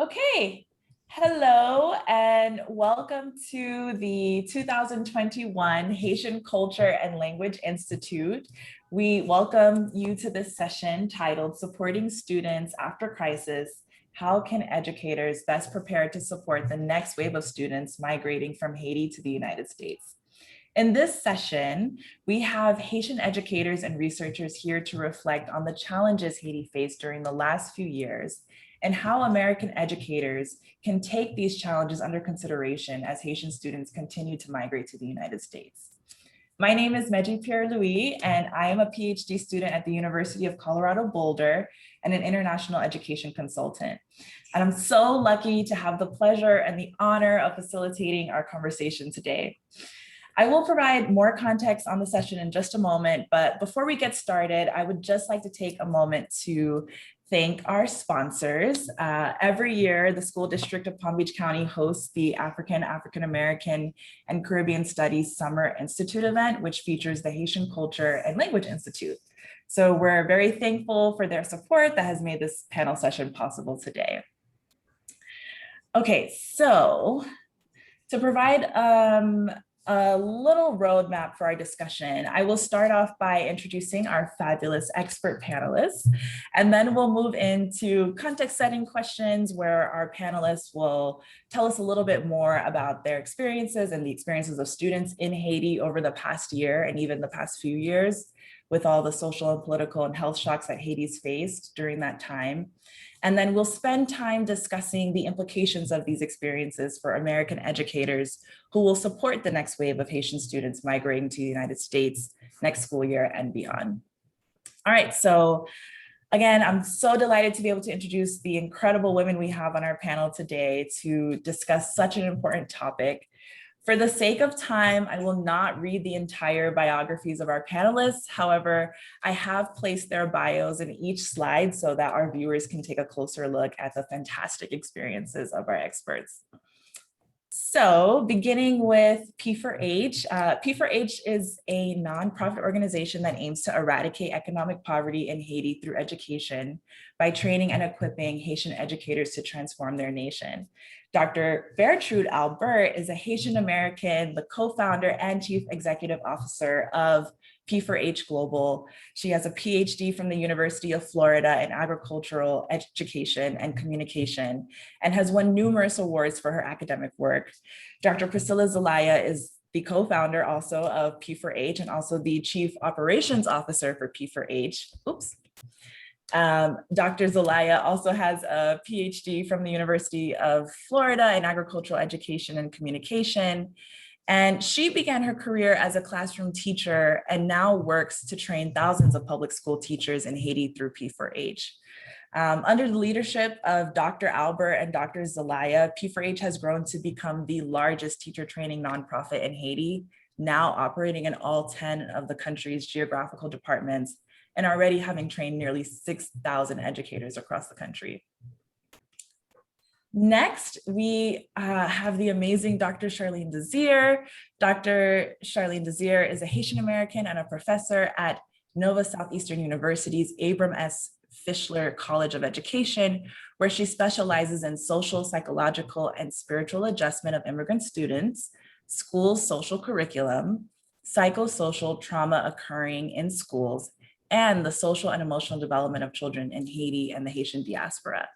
Okay, hello and welcome to the 2021 Haitian Culture and Language Institute. We welcome you to this session titled Supporting Students After Crisis. How can educators best prepare to support the next wave of students migrating from Haiti to the United States? In this session, we have Haitian educators and researchers here to reflect on the challenges Haiti faced during the last few years and how American educators can take these challenges under consideration as Haitian students continue to migrate to the United States. My name is Medjy Pierre-Louis, and I am a PhD student at the University of Colorado Boulder and an international education consultant. And I'm so lucky to have the pleasure and the honor of facilitating our conversation today. I will provide more context on the session in just a moment, but before we get started, I would just like to take a moment to thank our sponsors. Every year, the School District of Palm Beach County hosts the African American, and Caribbean Studies Summer Institute event, which features the Haitian Culture and Language Institute. So we're very thankful for their support that has made this panel session possible today. Okay, so to provide a little roadmap for our discussion, I will start off by introducing our fabulous expert panelists, and then we'll move into context setting questions where our panelists will tell us a little bit more about their experiences and the experiences of students in Haiti over the past year and even the past few years with all the social and political and health shocks that Haiti's faced during that time. And then we'll spend time discussing the implications of these experiences for American educators who will support the next wave of Haitian students migrating to the United States next school year and beyond. All right, so again, I'm so delighted to be able to introduce the incredible women we have on our panel today to discuss such an important topic. For the sake of time, I will not read the entire biographies of our panelists. However, I have placed their bios in each slide so that our viewers can take a closer look at the fantastic experiences of our experts. So beginning with P4H, P4H is a nonprofit organization that aims to eradicate economic poverty in Haiti through education by training and equipping Haitian educators to transform their nation. Dr. Bertrude Albert is a Haitian American, the co-founder and chief executive officer of P4H Global. She has a PhD from the University of Florida in agricultural education and communication and has won numerous awards for her academic work. Dr. Priscilla Zelaya is the co-founder also of P4H and also the chief operations officer for P4H. Oops. Dr. Zelaya also has a PhD from the University of Florida in agricultural education and communication. And she began her career as a classroom teacher and now works to train thousands of public school teachers in Haiti through P4H. Under the leadership of Dr. Albert and Dr. Zelaya, P4H has grown to become the largest teacher training nonprofit in Haiti, now operating in all 10 of the country's geographical departments and already having trained nearly 6,000 educators across the country. Next, we have the amazing Dr. Charlene Desir. Dr. Charlene Desir is a Haitian American and a professor at Nova Southeastern University's Abram S. Fischler College of Education, where she specializes in social, psychological, and spiritual adjustment of immigrant students, school social curriculum, psychosocial trauma occurring in schools, and the social and emotional development of children in Haiti and the Haitian diaspora.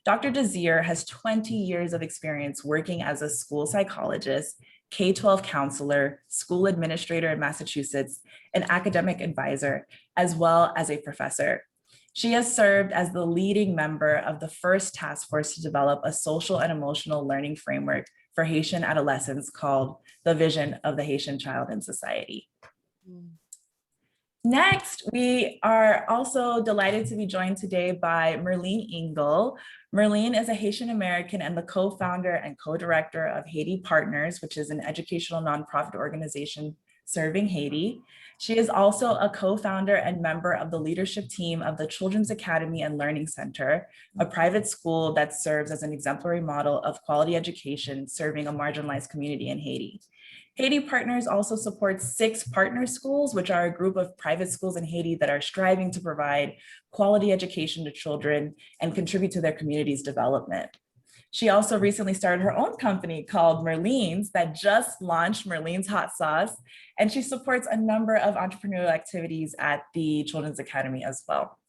Dr. Desir has 20 years of experience working as a school psychologist, K-12 counselor, school administrator in Massachusetts, an academic advisor, as well as a professor. She has served as the leading member of the first task force to develop a social and emotional learning framework for Haitian adolescents called The Vision of the Haitian Child in Society. Next, we are also delighted to be joined today by Merlene Engel. Merlene is a Haitian American and the co-founder and co-director of Haiti Partners, which is an educational nonprofit organization serving Haiti. She is also a co-founder and member of the leadership team of the Children's Academy and Learning Center, a private school that serves as an exemplary model of quality education serving a marginalized community in Haiti. Haiti Partners also supports 6 partner schools, which are a group of private schools in Haiti that are striving to provide quality education to children and contribute to their community's development. She also recently started her own company called Merlene's that just launched Merlene's Hot Sauce, and she supports a number of entrepreneurial activities at the Children's Academy as well.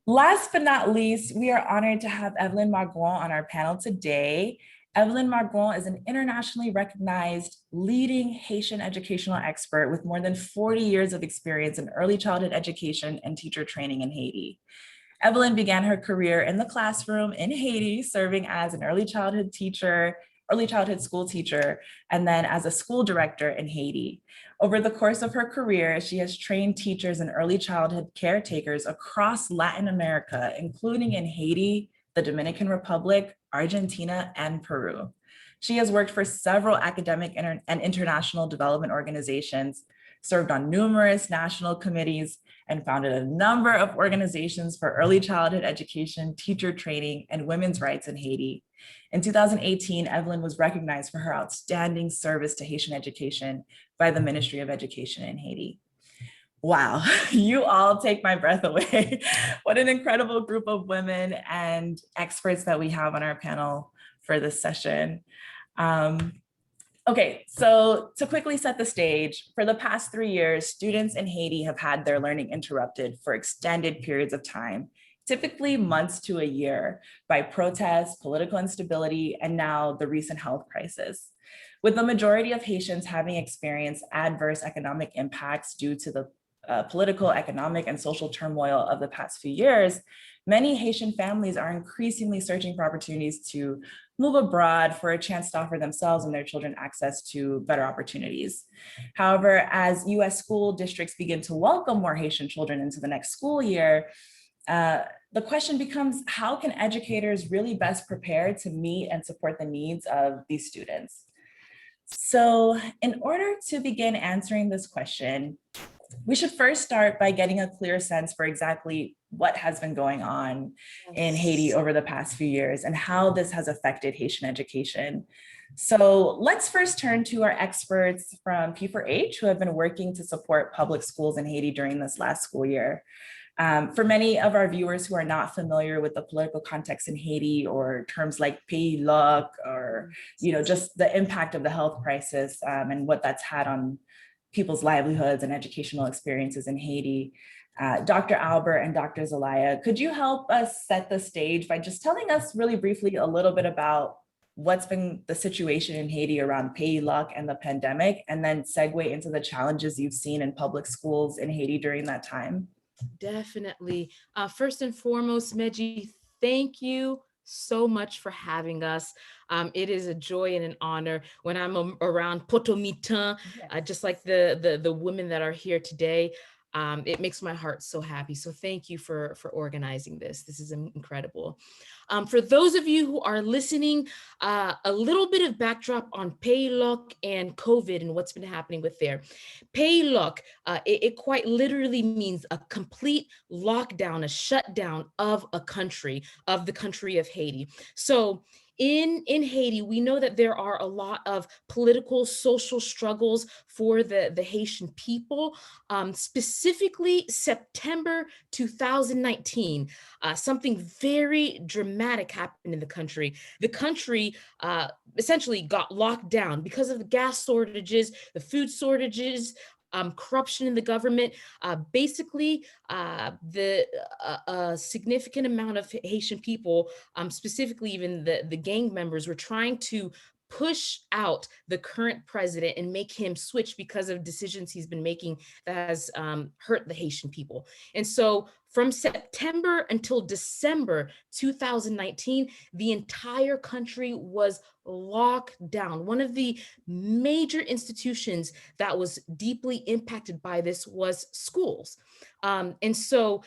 Last but not least, we are honored to have Evelyn Margon on our panel today. Evelyn Margon is an internationally recognized leading Haitian educational expert with more than 40 years of experience in early childhood education and teacher training in Haiti. Evelyn began her career in the classroom in Haiti, serving as an early childhood school teacher, and then as a school director in Haiti. Over the course of her career, she has trained teachers and early childhood caretakers across Latin America, including in Haiti, the Dominican Republic, Argentina, and Peru. She has worked for several academic and international development organizations, served on numerous national committees, and founded a number of organizations for early childhood education, teacher training, and women's rights in Haiti. In 2018, Evelyn was recognized for her outstanding service to Haitian education by the Ministry of Education in Haiti. Wow, you all take my breath away. What an incredible group of women and experts that we have on our panel for this session. Okay, so to quickly set the stage, for the past 3 years, students in Haiti have had their learning interrupted for extended periods of time, typically months to a year, by protests, political instability, and now the recent health crisis. With the majority of Haitians having experienced adverse economic impacts due to the political, economic, and social turmoil of the past few years, many Haitian families are increasingly searching for opportunities to move abroad for a chance to offer themselves and their children access to better opportunities. However, as US school districts begin to welcome more Haitian children into the next school year, the question becomes, how can educators really best prepare to meet and support the needs of these students? So in order to begin answering this question, we should first start by getting a clear sense for exactly what has been going on in Haiti over the past few years and how this has affected Haitian education. So let's first turn to our experts from P4H who have been working to support public schools in Haiti during this last school year. For many of our viewers who are not familiar with the political context in Haiti or terms like pays loc or just the impact of the health crisis and what that's had on people's livelihoods and educational experiences in Haiti. Dr. Albert and Dr. Zelaya, could you help us set the stage by just telling us really briefly a little bit about what's been the situation in Haiti around pays loc and the pandemic, and then segue into the challenges you've seen in public schools in Haiti during that time? Definitely. First and foremost, Medjy, thank you so much for having us. It is a joy and an honor when I'm around Potomitan, just like the women that are here today. It makes my heart so happy. So thank you for organizing this. This is incredible. For those of you who are listening, a little bit of backdrop on pays loc and COVID and what's been happening with there. Pays loc, it quite literally means a complete lockdown, a shutdown of a country, of the country of Haiti. So in Haiti, we know that there are a lot of political, social struggles for the Haitian people. Specifically, September 2019, something very dramatic happened in the country. The country essentially got locked down because of the gas shortages, the food shortages, corruption in the government. Basically, the significant amount of Haitian people, specifically even the gang members, were trying to push out the current president and make him switch because of decisions he's been making that has hurt the Haitian people. And so from September until December 2019, the entire country was locked down. One of the major institutions that was deeply impacted by this was schools. And so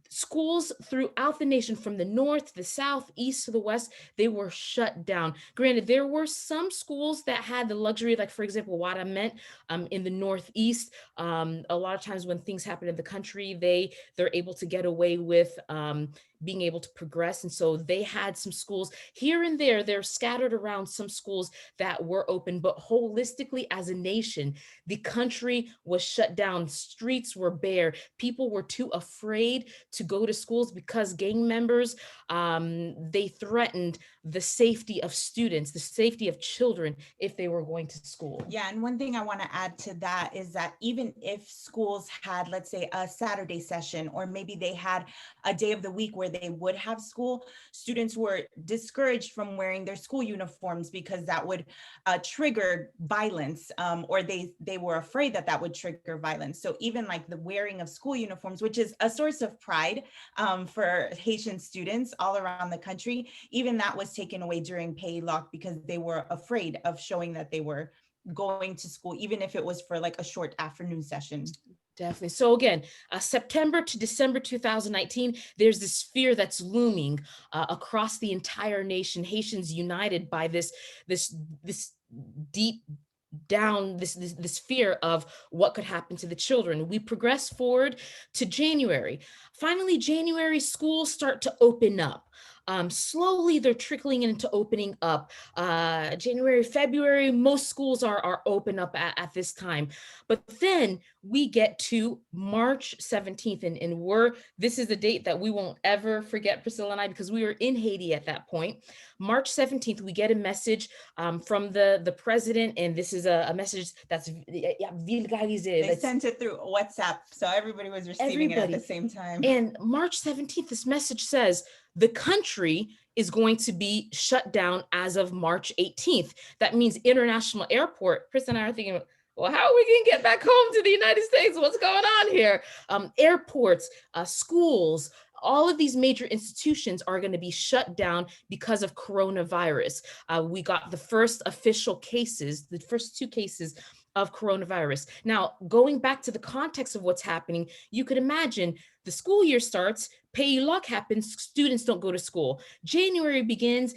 schools throughout the nation, from the north, the south, east to the west, they were shut down. Granted, there were some schools that had the luxury, like for example, what I meant in the northeast. A lot of times when things happen in the country, they're able to get away with being able to progress. And so they had some schools here and there, they're scattered around some schools that were open, but holistically as a nation, the country was shut down. Streets were bare. People were too afraid to go to schools because gang members, they threatened the safety of students, the safety of children if they were going to school. Yeah, and one thing I want to add to that is that even if schools had, let's say, a Saturday session, or maybe they had a day of the week where they would have school, students were discouraged from wearing their school uniforms because that would trigger violence, or they were afraid that that would trigger violence. So even like the wearing of school uniforms, which is a source of pride for Haitian students all around the country, even that was taken away during Pays-Louis because they were afraid of showing that they were going to school, even if it was for like a short afternoon session. Definitely. So again, September to December 2019, there's this fear that's looming across the entire nation. Haitians united by this deep down, this fear of what could happen to the children. We progress forward to January. Finally, January, schools start to open up. Slowly, they're trickling into opening up. January, February, most schools are open up at this time. But then we get to March 17th, and this is a date that we won't ever forget, Priscilla and I, because we were in Haiti at that point. March 17th, we get a message from the president, and this is a message that's vulgarisé. They sent it through WhatsApp, so everybody was receiving it at the same time. And March 17th, this message says, the country is going to be shut down as of March 18th. That means international airport. Chris and I are thinking, well, how are we going to get back home to the United States? What's going on here? Airports, schools, all of these major institutions are going to be shut down because of coronavirus. We got the first official cases, the first 2 cases of coronavirus. Now, going back to the context of what's happening, you could imagine the school year starts, Pays-Louis happens, students don't go to school. January begins,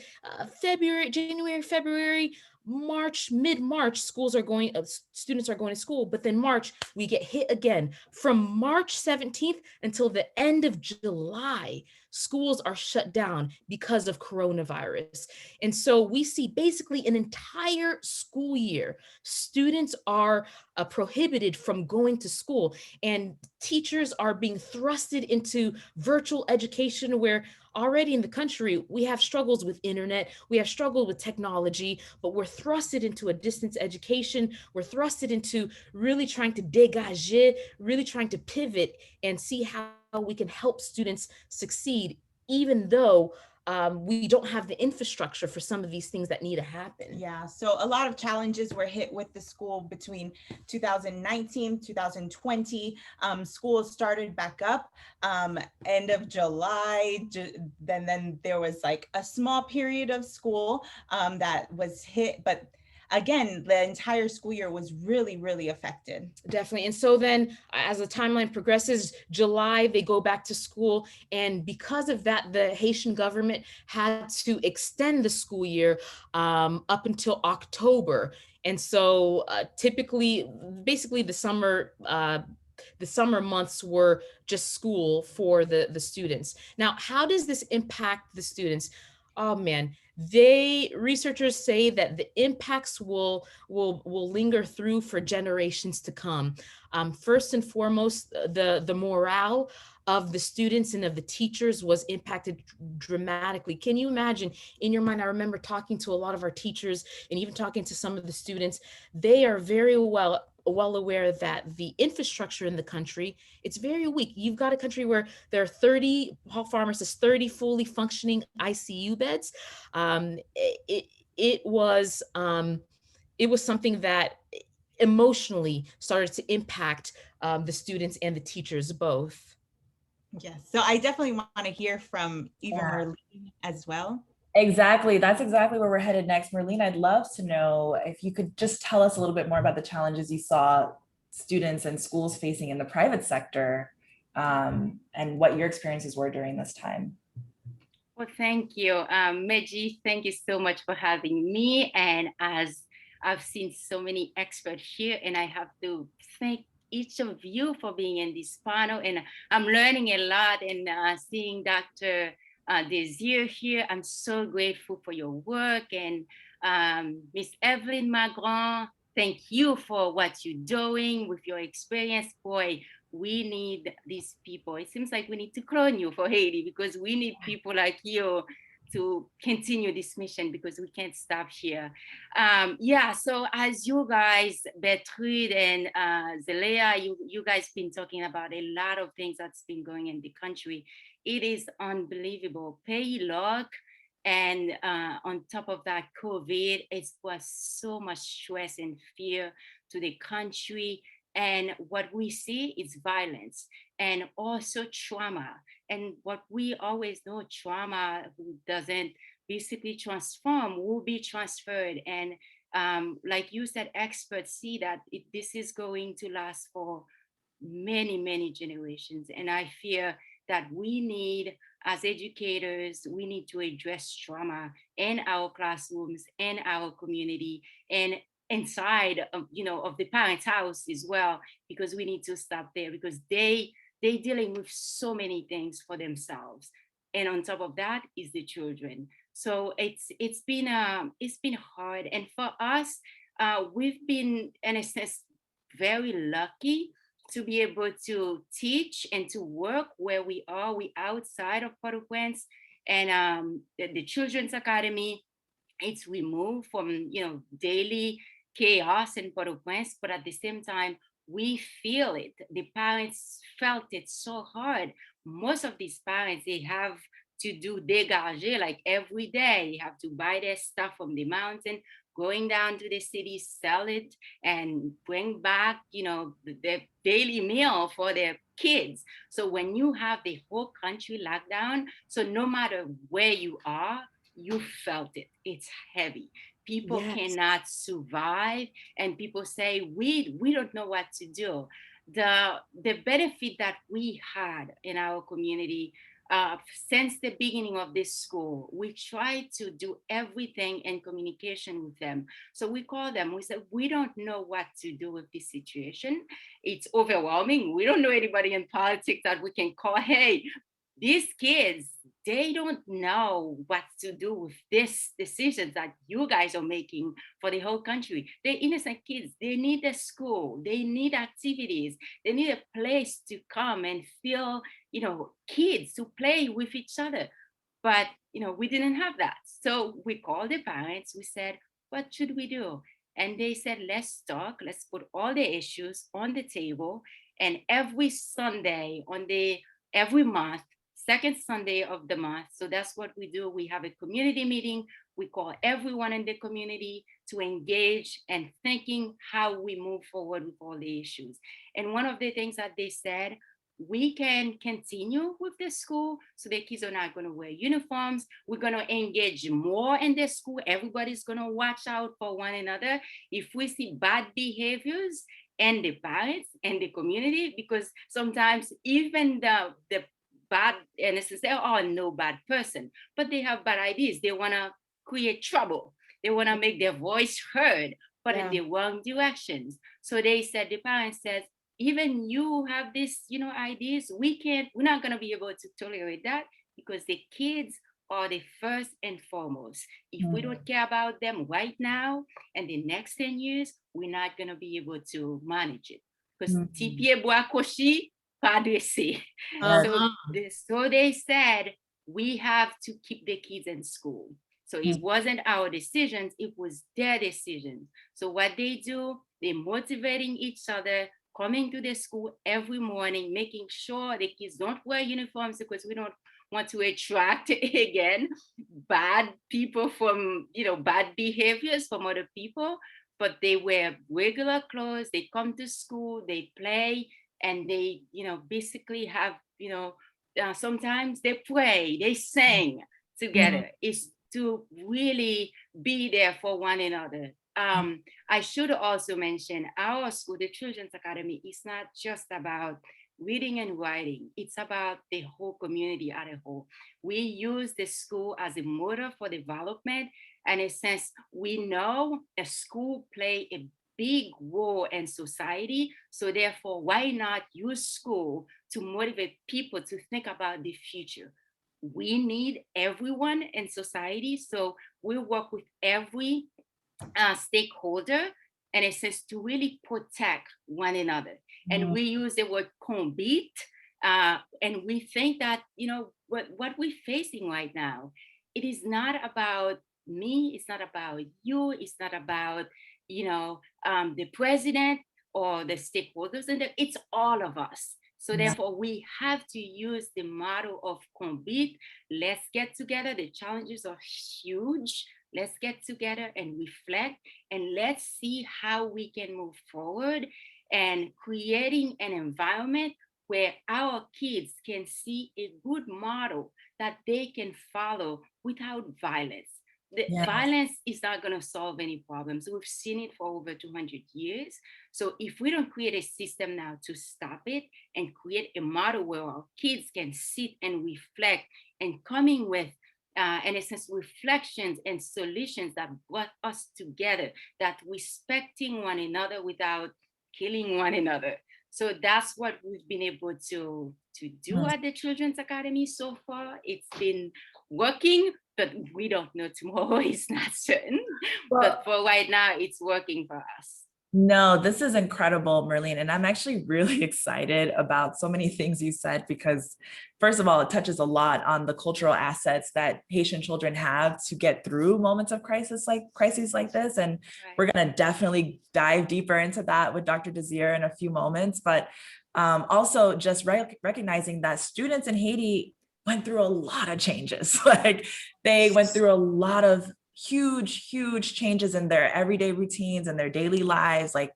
January, February, March, mid-March, students are going to school, but then March, we get hit again. From March 17th until the end of July, schools are shut down because of coronavirus. And so we see basically an entire school year, students are prohibited from going to school, and teachers are being thrusted into virtual education, where already in the country, we have struggles with internet, we have struggled with technology, but we're thrusted into a distance education. We're thrusted into really trying to dégager, really trying to pivot and see how we can help students succeed, even though we don't have the infrastructure for some of these things that need to happen. Yeah, so a lot of challenges were hit with the school between 2019, 2020. Schools started back up end of July. Then there was like a small period of school that was hit, but again, the entire school year was really, really affected. Definitely. And so then as the timeline progresses, July, they go back to school. And because of that, the Haitian government had to extend the school year up until October. And so typically, basically the summer months were just school for the students. Now, how does this impact the students? Oh man, researchers say that the impacts will linger through for generations to come. First and foremost, the morale of the students and of the teachers was impacted dramatically. Can you imagine in your mind? I remember talking to a lot of our teachers and even talking to some of the students. They are very well aware that the infrastructure in the country, it's very weak. You've got a country where there are 30, Paul Farmer says 30 fully functioning ICU beds. It was something that emotionally started to impact the students and the teachers both. Yes, so I definitely want to hear from even Merlene as well. Exactly. That's exactly where we're headed next. Merlene, I'd love to know if you could just tell us a little bit more about the challenges you saw students and schools facing in the private sector, and what your experiences were during this time. Well, thank you. Medjy, thank you so much for having me. And as I've seen so many experts here, and I have to thank each of you for being in this panel. And I'm learning a lot, and seeing Dr. Desir here. I'm so grateful for your work. And Miss Evelyn Migrant, thank you for what you're doing with your experience. Boy, we need these people. It seems like we need to clone you for Haiti, because we need people like you to continue this mission, because we can't stop here. Yeah, so as you guys, Bertrude and Zelea, you guys been talking about a lot of things that's been going in the country. It is unbelievable. Pay luck. And on top of that, COVID, it was so much stress and fear to the country. And what we see is violence and also trauma. And what we always know, trauma doesn't basically transform, will be transferred. And like you said, experts see that this is going to last for many, many generations. And I fear that we need, as educators, we need to address trauma in our classrooms, in our community, and inside of, of the parents' house as well, because we need to stop there, because they dealing with so many things for themselves. And on top of that is the children. So it's been hard. And for us, we've been, in a sense, very lucky to be able to teach and to work where we are. We outside of Port-au-Prince, and the Children's Academy, it's removed from daily chaos in Port-au-Prince, but at the same time, we feel it. The parents felt it so hard. Most of these parents, they have to do dégagé like every day. They have to buy their stuff from the mountain, going down to the city, sell it, and bring back, their daily meal for their kids. So when you have the whole country locked down, so no matter where you are, you felt it. It's heavy. People cannot survive, and people say we don't know what to do. The benefit that we had in our community, since the beginning of this school, we try to do everything in communication with them. So we call them, we said, we don't know what to do with this situation. It's overwhelming. We don't know anybody in politics that we can call, hey, these kids, they don't know what to do with this decisions that you guys are making for the whole country. They're innocent kids. They need a school. They need activities. They need a place to come and feel, kids to play with each other. But, we didn't have that. So we called the parents. We said, what should we do? And they said, let's talk. Let's put all the issues on the table. And every Sunday every month, second Sunday of the month. So that's what we do. We have a community meeting. We call everyone in the community to engage and thinking how we move forward with all the issues. And one of the things that they said, we can continue with the school, so the kids are not going to wear uniforms. We're going to engage more in the school. Everybody's going to watch out for one another. If we see bad behaviors, and the parents and the community, because sometimes even the bad, and it's to say, oh, no bad person, but they have bad ideas. They want to create trouble. They want to make their voice heard, but in the wrong directions. So they said, the parents said, even you have this, ideas, we're not going to be able to tolerate that, because the kids are the first and foremost. If we don't care about them right now and the next 10 years, we're not going to be able to manage it. Because tipier bois cochi, pas dressé. So they said, we have to keep the kids in school. So it wasn't our decisions, it was their decisions. So what they do, they're motivating each other, coming to the school every morning, making sure the kids don't wear uniforms, because we don't want to attract again bad people from bad behaviors from other people, but they wear regular clothes, they come to school, they play, and they basically have sometimes they pray, they sing together. It's to really be there for one another. I should also mention our school, the Children's Academy, is not just about reading and writing. It's about the whole community as a whole. We use the school as a model for development. And in a sense, we know a school play a big role in society. So therefore, why not use school to motivate people to think about the future? We need everyone in society. So we work with every stakeholder, and it says to really protect one another. And we use the word combat, and we think that, what we're facing right now, it is not about me, it's not about you, it's not about, the president or the stakeholders, and it's all of us. So therefore, we have to use the model of combat. Let's get together. The challenges are huge. Let's get together and reflect, and let's see how we can move forward and creating an environment where our kids can see a good model that they can follow without violence. The violence is not going to solve any problems. We've seen it for over 200 years. So if we don't create a system now to stop it and create a model where our kids can sit and reflect and coming with in a sense, reflections and solutions that brought us together, that respecting one another without killing one another. So that's what we've been able to do at the Children's Academy so far. It's been working, but we don't know tomorrow. It's not certain. But for right now, it's working for us. No, this is incredible, Merlene. And I'm actually really excited about so many things you said, because first of all, it touches a lot on the cultural assets that Haitian children have to get through moments of crises like this. And we're going to definitely dive deeper into that with Dr. Desir in a few moments. But also just recognizing that students in Haiti went through a lot of changes. Like they went through a lot of huge changes in their everyday routines and their daily lives. Like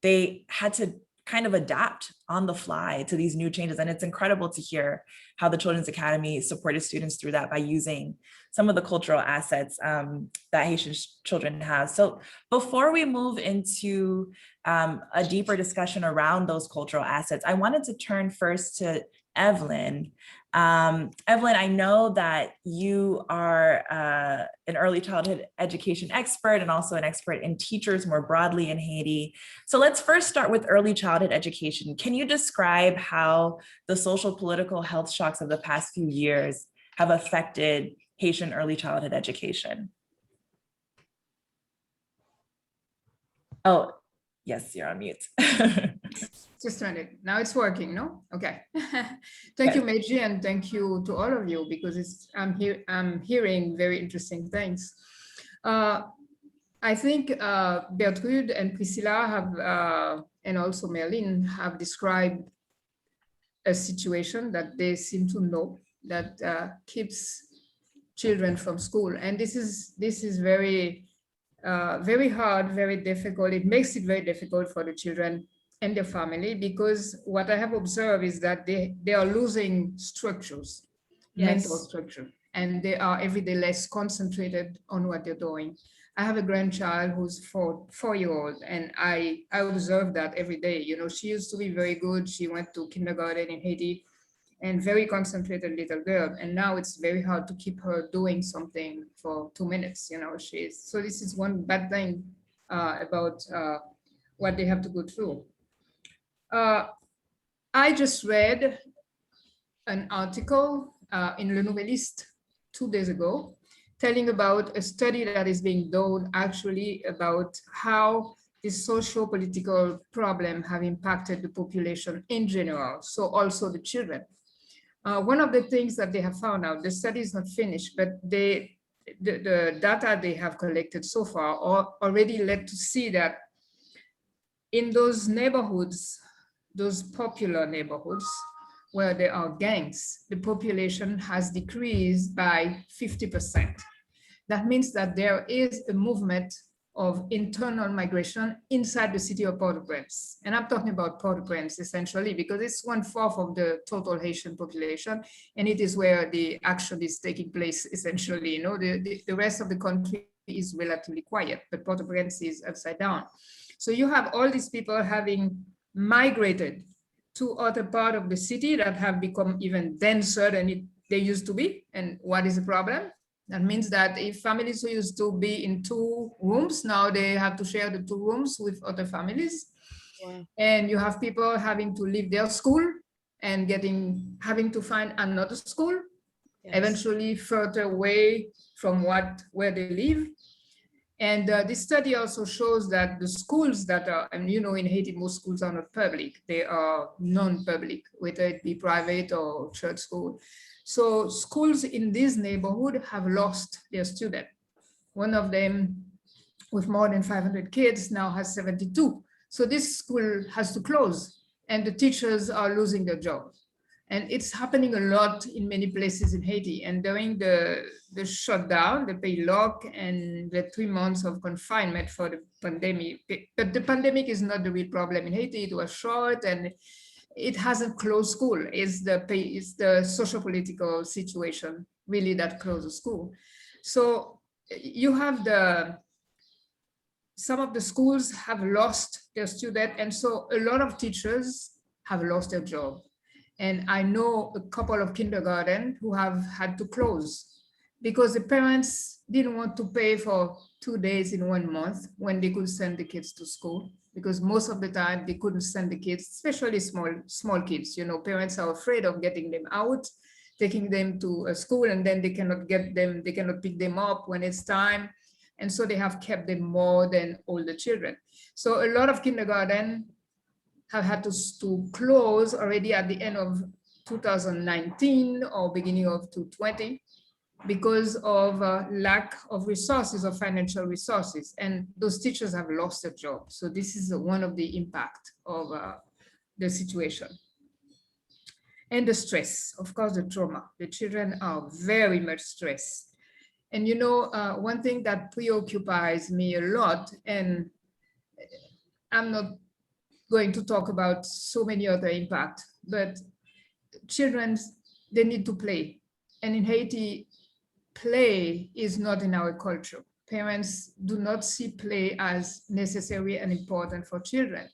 they had to kind of adapt on the fly to these new changes. And it's incredible to hear how the Children's Academy supported students through that by using some of the cultural assets that Haitian children have. So before we move into a deeper discussion around those cultural assets, I wanted to turn first to Evelyn. Evelyn, I know that you are an early childhood education expert and also an expert in teachers more broadly in Haiti. So let's first start with early childhood education. Can you describe how the social, political, health shocks of the past few years have affected Haitian early childhood education? Oh, yes, you're on mute. Just a minute. Now it's working, no? Okay. Thank you, Medjy, and thank you to all of you, because I'm hearing very interesting things. I think Bertrude and Priscilla have, and also Merlene have described a situation that they seem to know that keeps children from school, and this is very very hard, very difficult. It makes it very difficult for the children and their family, because what I have observed is that they are losing structures, mental structure, and they are every day less concentrated on what they're doing. I have a grandchild who's 4-year-old, and I observe that every day. You know, she used to be very good. She went to kindergarten in Haiti and very concentrated little girl. And now it's very hard to keep her doing something for 2 minutes. You know, so this is one bad thing about what they have to go through. I just read an article in Le Nouvelliste 2 days ago, telling about a study that is being done actually about how the socio-political problem have impacted the population in general, so also the children. One of the things that they have found out, the study is not finished, but the data they have collected so far already led to see that in those neighborhoods, those popular neighborhoods where there are gangs, the population has decreased by 50%. That means that there is a movement of internal migration inside the city of Port-au-Prince. And I'm talking about Port-au-Prince essentially because it's 1/4 of the total Haitian population, and it is where the action is taking place essentially. You know, the rest of the country is relatively quiet, but Port-au-Prince is upside down. So you have all these people having migrated to other part of the city that have become even denser than they used to be. And what is the problem? That means that if families who used to be in 2 rooms, now they have to share the 2 rooms with other families. Wow. And you have people having to leave their school and having to find another school, Yes. eventually further away from where they live. And this study also shows that the schools that are, and you know, in Haiti, most schools are not public, they are non-public, whether it be private or church school. So schools in this neighborhood have lost their student. One of them with more than 500 kids now has 72. So this school has to close and the teachers are losing their job. And it's happening a lot in many places in Haiti. And during the shutdown, the paylock and the 3 months of confinement for the pandemic, but the pandemic is not the real problem in Haiti. It was short and it hasn't closed school. It's the socio-political situation really that closes school. So you have some of the schools have lost their student, and so a lot of teachers have lost their job. And I know a couple of kindergarten who have had to close because the parents didn't want to pay for 2 days in 1 month when they could send the kids to school, because most of the time they couldn't send the kids, especially small kids. You know, parents are afraid of getting them out, taking them to a school, and then they cannot pick them up when it's time. And so they have kept them more than older children. So a lot of kindergarten have had to close already at the end of 2019 or beginning of 2020 because of lack of resources or financial resources. And those teachers have lost their job. So this is one of the impact of the situation. And the stress, of course, the trauma. The children are very much stressed. And you know, one thing that preoccupies me a lot, and I'm not going to talk about so many other impacts, but children, they need to play. And in Haiti, play is not in our culture. Parents do not see play as necessary and important for children.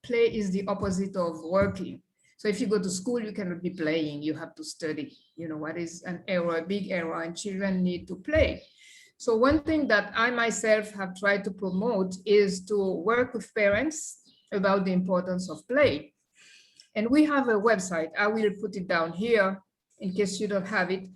Play is the opposite of working. So if you go to school, you cannot be playing, you have to study. You know, what is an error, a big error, and children need to play. So one thing that I myself have tried to promote is to work with parents about the importance of play. And we have a website, I will put it down here in case you don't have it,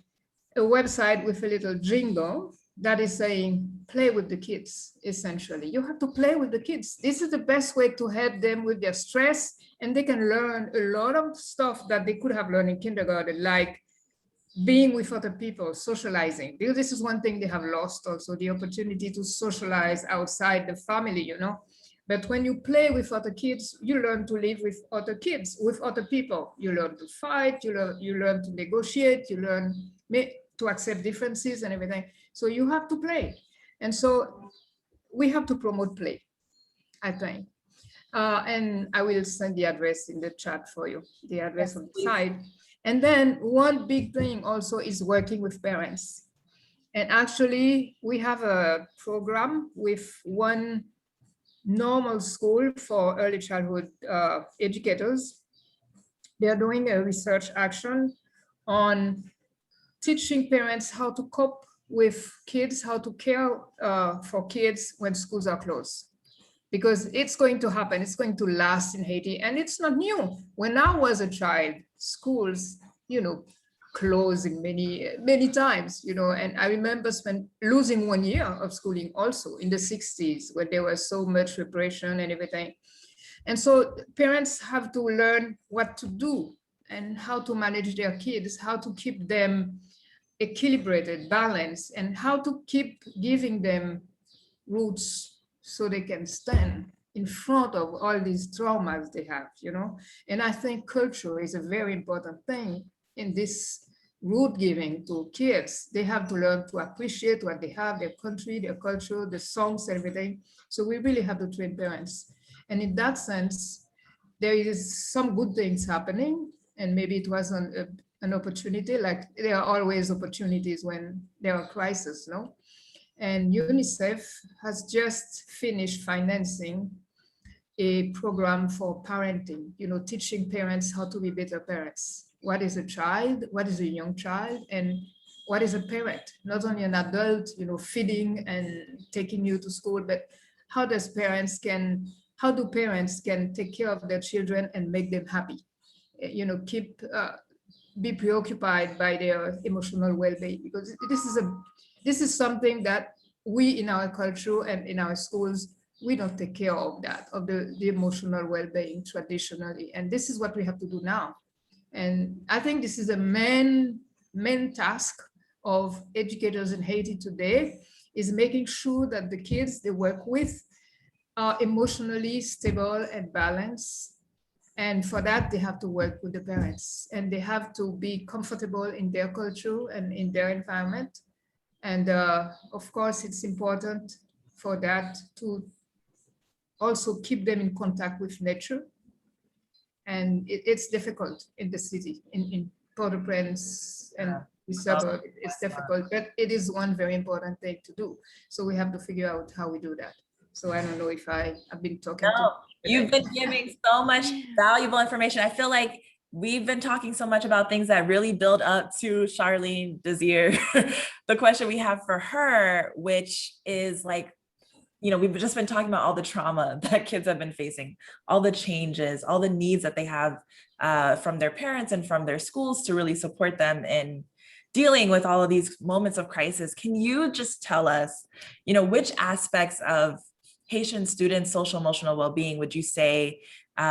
a website with a little jingle that is saying, play with the kids, essentially. You have to play with the kids. This is the best way to help them with their stress, and they can learn a lot of stuff that they could have learned in kindergarten, like being with other people, socializing, because this is one thing they have lost also, the opportunity to socialize outside the family, you know. But when you play with other kids, you learn to live with other kids, with other people. You learn to fight, you learn to negotiate, you learn to accept differences and everything. So you have to play. And so we have to promote play, I think. And I will send the address in the chat for you, the address on the side. And then one big thing also is working with parents. And actually, we have a program with one normal school for early childhood educators. They are doing a research action on teaching parents how to cope with kids, how to care for kids when schools are closed. Because it's going to happen, it's going to last in Haiti, and it's not new. When I was a child, schools, you know, closing many times, you know, and I remember losing 1 year of schooling also in the 60s when there was so much repression and everything. And so parents have to learn what to do and how to manage their kids, how to keep them equilibrated, balanced, and how to keep giving them roots so they can stand in front of all these traumas they have, you know. And I think culture is a very important thing in this root giving to kids. They have to learn to appreciate what they have, their country, their culture, the songs, everything. So we really have to train parents. And in that sense, there is some good things happening, and maybe it was an opportunity, like there are always opportunities when there are crises, no? And UNICEF has just finished financing a program for parenting, you know, teaching parents how to be better parents. What is a child? What is a young child? And what is a parent? Not only an adult, feeding and taking you to school, but how do parents can take care of their children and make them happy? Be preoccupied by their emotional well-being, because this is something that we in our culture and in our schools, we don't take care of that, of the emotional well-being traditionally. And this is what we have to do now. And I think this is a main task of educators in Haiti today, is making sure that the kids they work with are emotionally stable and balanced. And for that, they have to work with the parents, and they have to be comfortable in their culture and in their environment. And of course, it's important for that to also keep them in contact with nature. And it's difficult in the city, in Port-au-Prince and the suburb. It's difficult, but it is one very important thing to do. So we have to figure out how we do that. So I don't know if I've been talking You've been giving so much valuable information. I feel like we've been talking so much about things that really build up to Charlene Desir. The question we have for her, which is like, we've just been talking about all the trauma that kids have been facing, all the changes, all the needs that they have from their parents and from their schools to really support them in dealing with all of these moments of crisis. Can you just tell us, which aspects of Haitian students' social emotional well-being would you say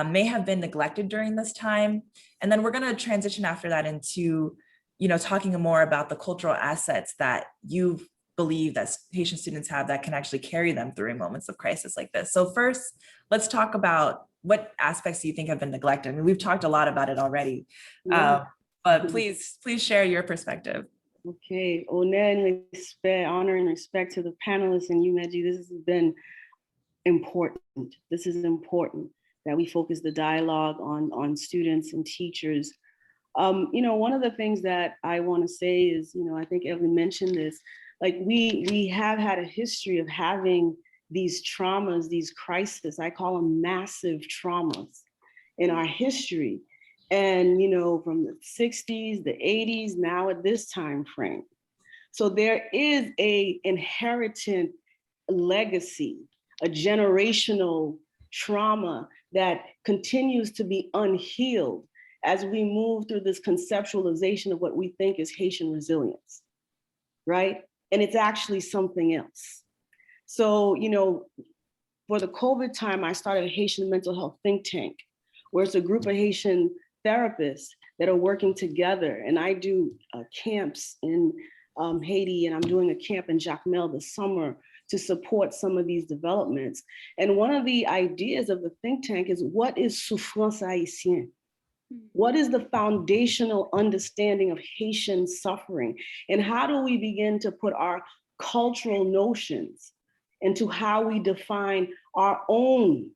may have been neglected during this time? And then we're going to transition after that into, talking more about the cultural assets that you believe that Haitian students have that can actually carry them through moments of crisis like this. So first, let's talk about what aspects do you think have been neglected? I mean, we've talked a lot about it already, but please share your perspective. Okay, honor and respect to the panelists and you, Medjy. This has been important. This is important that we focus the dialogue on students and teachers. One of the things that I want to say is, I think Evelyn mentioned this, like we have had a history of having these traumas, these crises, I call them massive traumas in our history. And, from the 60s, the 80s, now at this time frame. So there is a inherited legacy, a generational trauma that continues to be unhealed as we move through this conceptualization of what we think is Haitian resilience, right? And it's actually something else. So, for the COVID time, I started a Haitian mental health think tank, where it's a group of Haitian therapists that are working together. And I do camps in Haiti, and I'm doing a camp in Jacmel this summer to support some of these developments. And one of the ideas of the think tank is, what is souffrance haïtienne? What is the foundational understanding of Haitian suffering? And how do we begin to put our cultural notions into how we define our own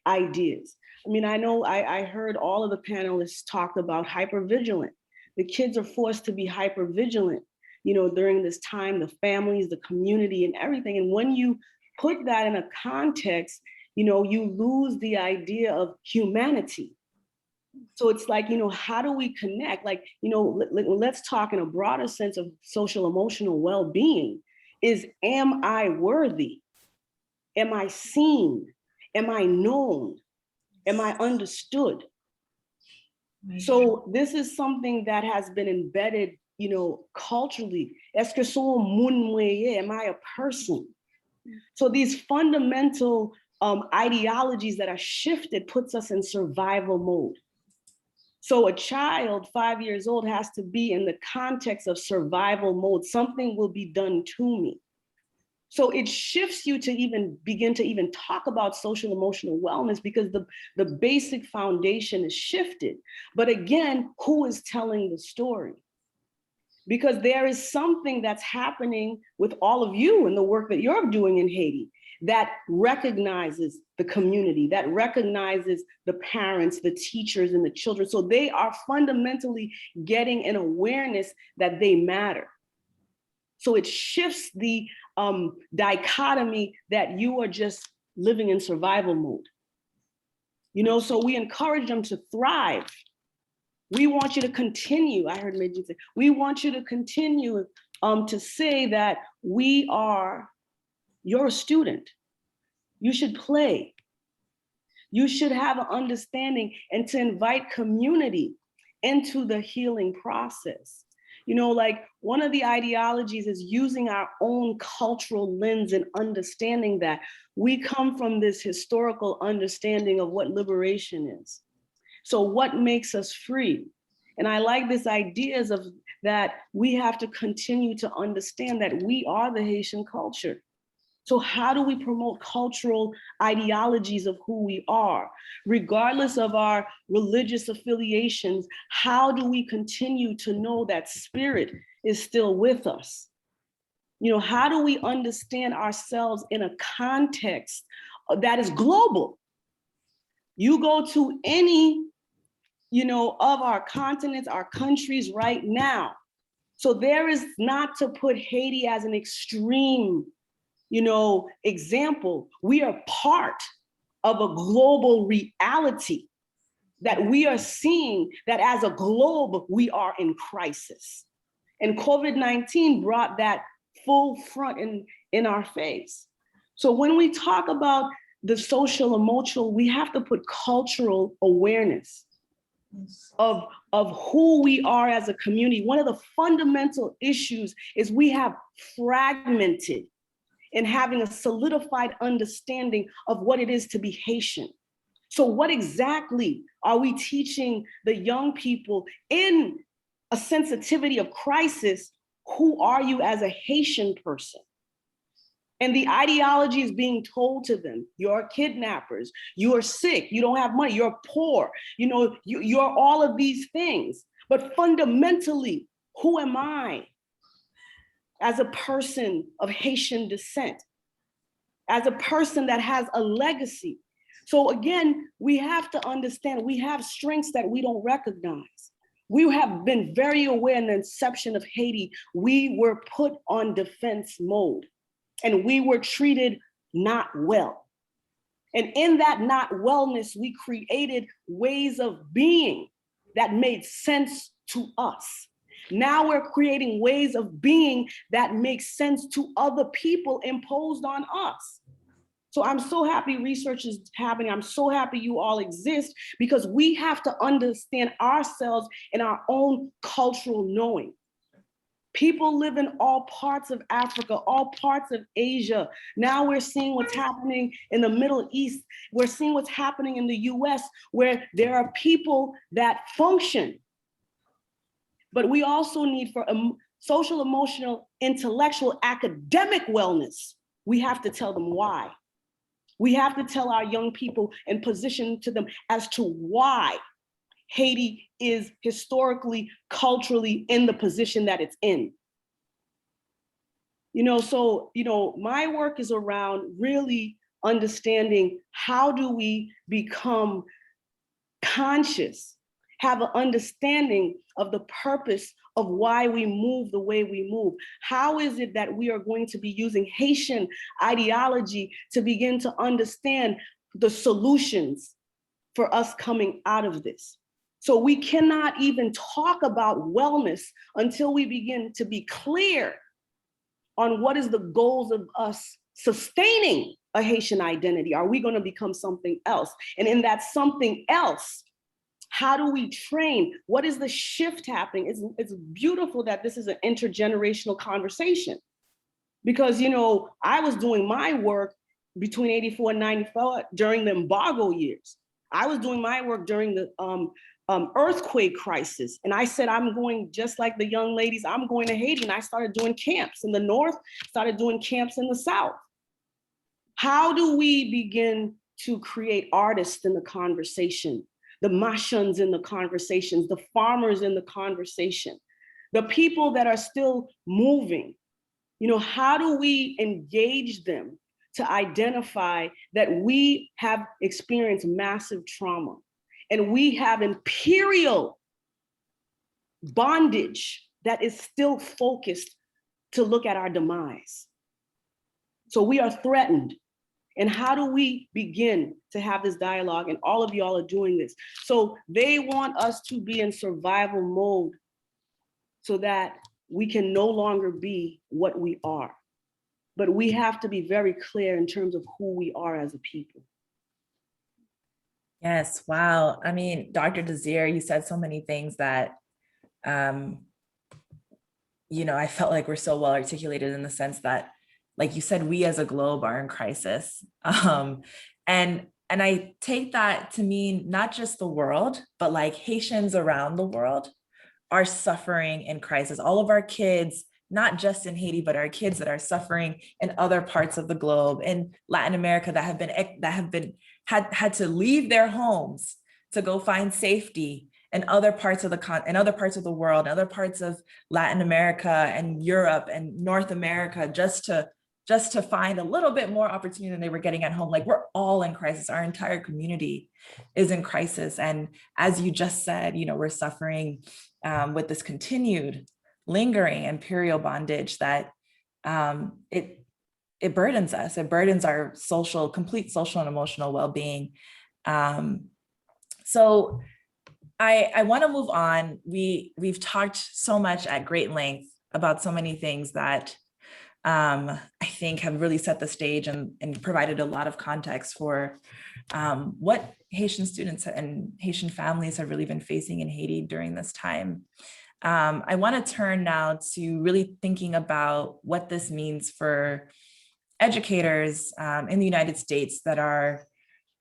ideas? I mean, I know I heard all of the panelists talk about hypervigilant. The kids are forced to be hypervigilant, during this time, the families, the community, and everything. And when you put that in a context, you lose the idea of humanity. So it's like, how do we connect? Like, let's talk in a broader sense of social emotional well-being is, am I worthy? Am I seen? Am I known? Am I understood? So this is something that has been embedded, culturally. Est-ce que son moun mwenye? Am I a person? So these fundamental ideologies that are shifted puts us in survival mode. So a child 5 years old has to be in the context of survival mode. Something will be done to me. So it shifts you to even begin to even talk about social emotional wellness, because the basic foundation is shifted. But again, who is telling the story? Because there is something that's happening with all of you in the work that you're doing in Haiti that recognizes the community, that recognizes the parents, the teachers, and the children. So they are fundamentally getting an awareness that they matter. So it shifts the dichotomy that you are just living in survival mode. So we encourage them to thrive. We want you to continue. I heard Medjy say, we want you to continue to say that you're a student. You should play. You should have an understanding and to invite community into the healing process. You know, like one of the ideologies is using our own cultural lens and understanding that we come from this historical understanding of what liberation is. So what makes us free? And I like this ideas of that we have to continue to understand that we are the Haitian culture. So how do we promote cultural ideologies of who we are? Regardless of our religious affiliations, how do we continue to know that spirit is still with us? You know, how do we understand ourselves in a context that is global? You go to any, you know, of our continents, our countries right now. So there is not to put Haiti as an extreme, you know, example. We are part of a global reality that we are seeing that as a globe, we are in crisis. And COVID-19 brought that full front in our face. So when we talk about the social emotional, we have to put cultural awareness of who we are as a community. One of the fundamental issues is we have fragmented in having a solidified understanding of what it is to be Haitian. So what exactly are we teaching the young people in a sensitivity of crisis? Who are you as a Haitian person? And the ideology is being told to them, you're kidnappers, you're sick, you don't have money, you're poor, you know, you're all of these things. But fundamentally, who am I as a person of Haitian descent, as a person that has a legacy? So again, we have to understand we have strengths that we don't recognize. We have been very aware in the inception of Haiti, we were put on defense mode and we were treated not well. And in that not wellness, we created ways of being that made sense to us. Now we're creating ways of being that make sense to other people imposed on us. So I'm so happy research is happening. I'm so happy you all exist because we have to understand ourselves in our own cultural knowing. People live in all parts of Africa, all parts of Asia. Now we're seeing what's happening in the Middle East. We're seeing what's happening in the US where there are people that function. But we also need for social, emotional, intellectual, academic wellness. We have to tell them why. We have to tell our young people and position to them as to why Haiti is historically, culturally in the position that it's in. You know, so, you know, my work is around really understanding how do we become conscious, have an understanding of the purpose of why we move the way we move. How is it that we are going to be using Haitian ideology to begin to understand the solutions for us coming out of this? So we cannot even talk about wellness until we begin to be clear on what is the goals of us sustaining a Haitian identity. Are we going to become something else? And in that something else, how do we train? What is the shift happening? It's beautiful that this is an intergenerational conversation because, you know, I was doing my work between 84 and 94 during the embargo years. I was doing my work during the earthquake crisis. And I said, I'm going just like the young ladies, I'm going to Haiti. And I started doing camps in the North, started doing camps in the South. How do we begin to create artists in the conversation? The Mashans in the conversations, the farmers in the conversation, the people that are still moving. You know, how do we engage them to identify that we have experienced massive trauma and we have imperial bondage that is still focused to look at our demise. So we are threatened. And how do we begin to have this dialogue? And all of y'all are doing this. So they want us to be in survival mode so that we can no longer be what we are. But we have to be very clear in terms of who we are as a people. Yes, wow. I mean, Dr. Desir, you said so many things that, you know, I felt like were so well articulated in the sense that, like you said, we as a globe are in crisis. And I take that to mean not just the world, but like Haitians around the world are suffering in crisis. All of our kids, not just in Haiti, but our kids that are suffering in other parts of the globe, in Latin America, that have had to leave their homes to go find safety in other parts of the world, other parts of Latin America and Europe and North America, just to find a little bit more opportunity than they were getting at home. Like, we're all in crisis. Our entire community is in crisis. And as you just said, you know, we're suffering with this continued lingering imperial bondage that it burdens us. It burdens our complete social and emotional well-being. So I want to move on. We've talked so much at great length about so many things that I think have really set the stage and provided a lot of context for what Haitian students and Haitian families have really been facing in Haiti during this time. I want to turn now to really thinking about what this means for educators in the United States that are,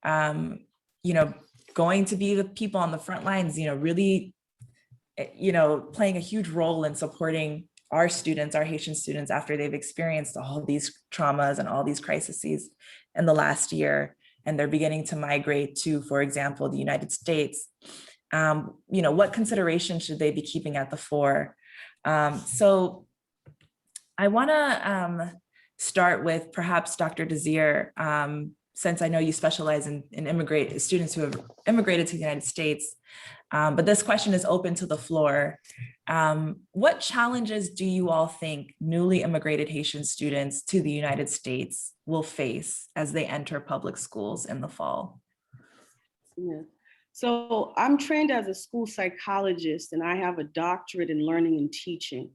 you know, going to be the people on the front lines, you know, really, you know, playing a huge role in supporting our students, our Haitian students, after they've experienced all these traumas and all these crises in the last year, and they're beginning to migrate to, for example, the United States. You know, what consideration should they be keeping at the fore? So I want to start with perhaps Dr. Desir, since I know you specialize in students who have immigrated to the United States, but this question is open to the floor. What challenges do you all think newly immigrated Haitian students to the United States will face as they enter public schools in the fall? Yeah. So I'm trained as a school psychologist, and I have a doctorate in learning and teaching.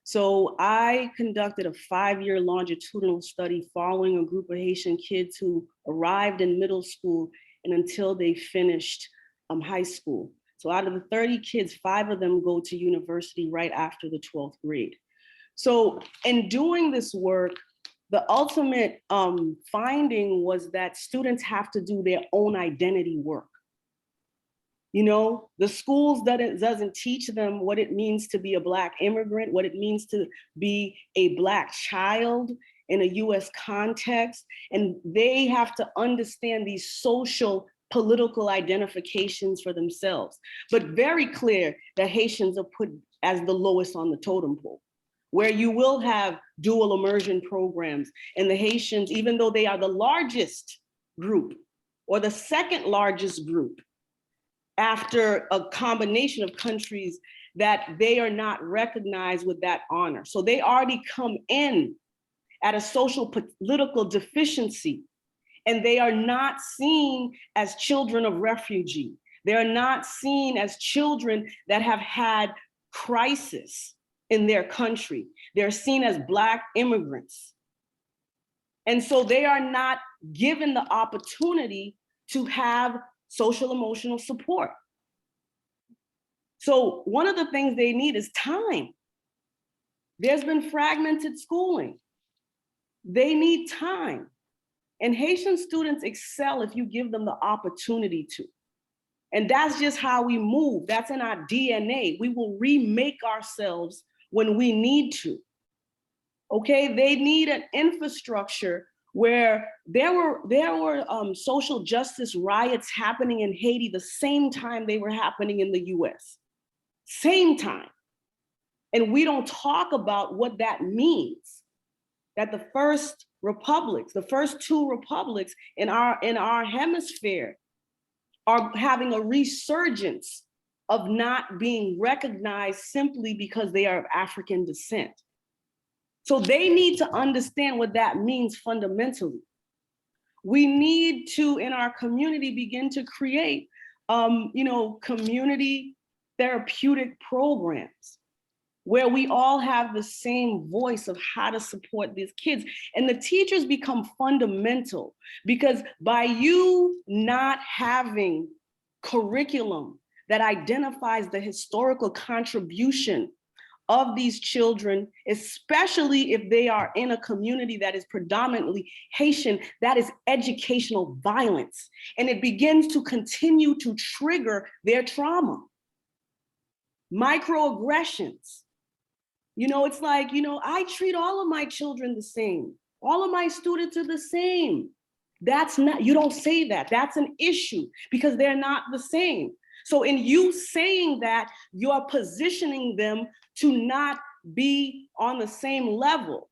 So I conducted a 5-year longitudinal study following a group of Haitian kids who arrived in middle school and until they finished high school. So out of the 30 kids, 5 of them go to university right after the 12th grade. So in doing this work, the ultimate finding was that students have to do their own identity work. You know, the schools doesn't teach them what it means to be a Black immigrant, what it means to be a Black child in a US context. And they have to understand these social, political identifications for themselves. But very clear that Haitians are put as the lowest on the totem pole, where you will have dual immersion programs. And the Haitians, even though they are the largest group or the second largest group, after a combination of countries, that they are not recognized with that honor. So they already come in at a social political deficiency, and they are not seen as children of refugee. They are not seen as children that have had crisis in their country. They're seen as Black immigrants. And so they are not given the opportunity to have social emotional support. So one of the things they need is time. There's been fragmented schooling. They need time. And Haitian students excel if you give them the opportunity to. And that's just how we move. That's in our DNA. We will remake ourselves when we need to. Okay, they need an infrastructure where there were social justice riots happening in Haiti the same time they were happening in the US. Same time. And we don't talk about what that means, that the first republics, the first 2 republics in our hemisphere are having a resurgence of not being recognized simply because they are of African descent. So they need to understand what that means fundamentally. We need to, in our community, begin to create, community therapeutic programs where we all have the same voice of how to support these kids. And the teachers become fundamental, because by you not having curriculum that identifies the historical contribution of these children, especially if they are in a community that is predominantly Haitian, that is educational violence. And it begins to continue to trigger their trauma. Microaggressions. It's like, I treat all of my children the same. All of my students are the same. That's not, you don't say that. That's an issue because they're not the same. So in you saying that, you're positioning them to not be on the same level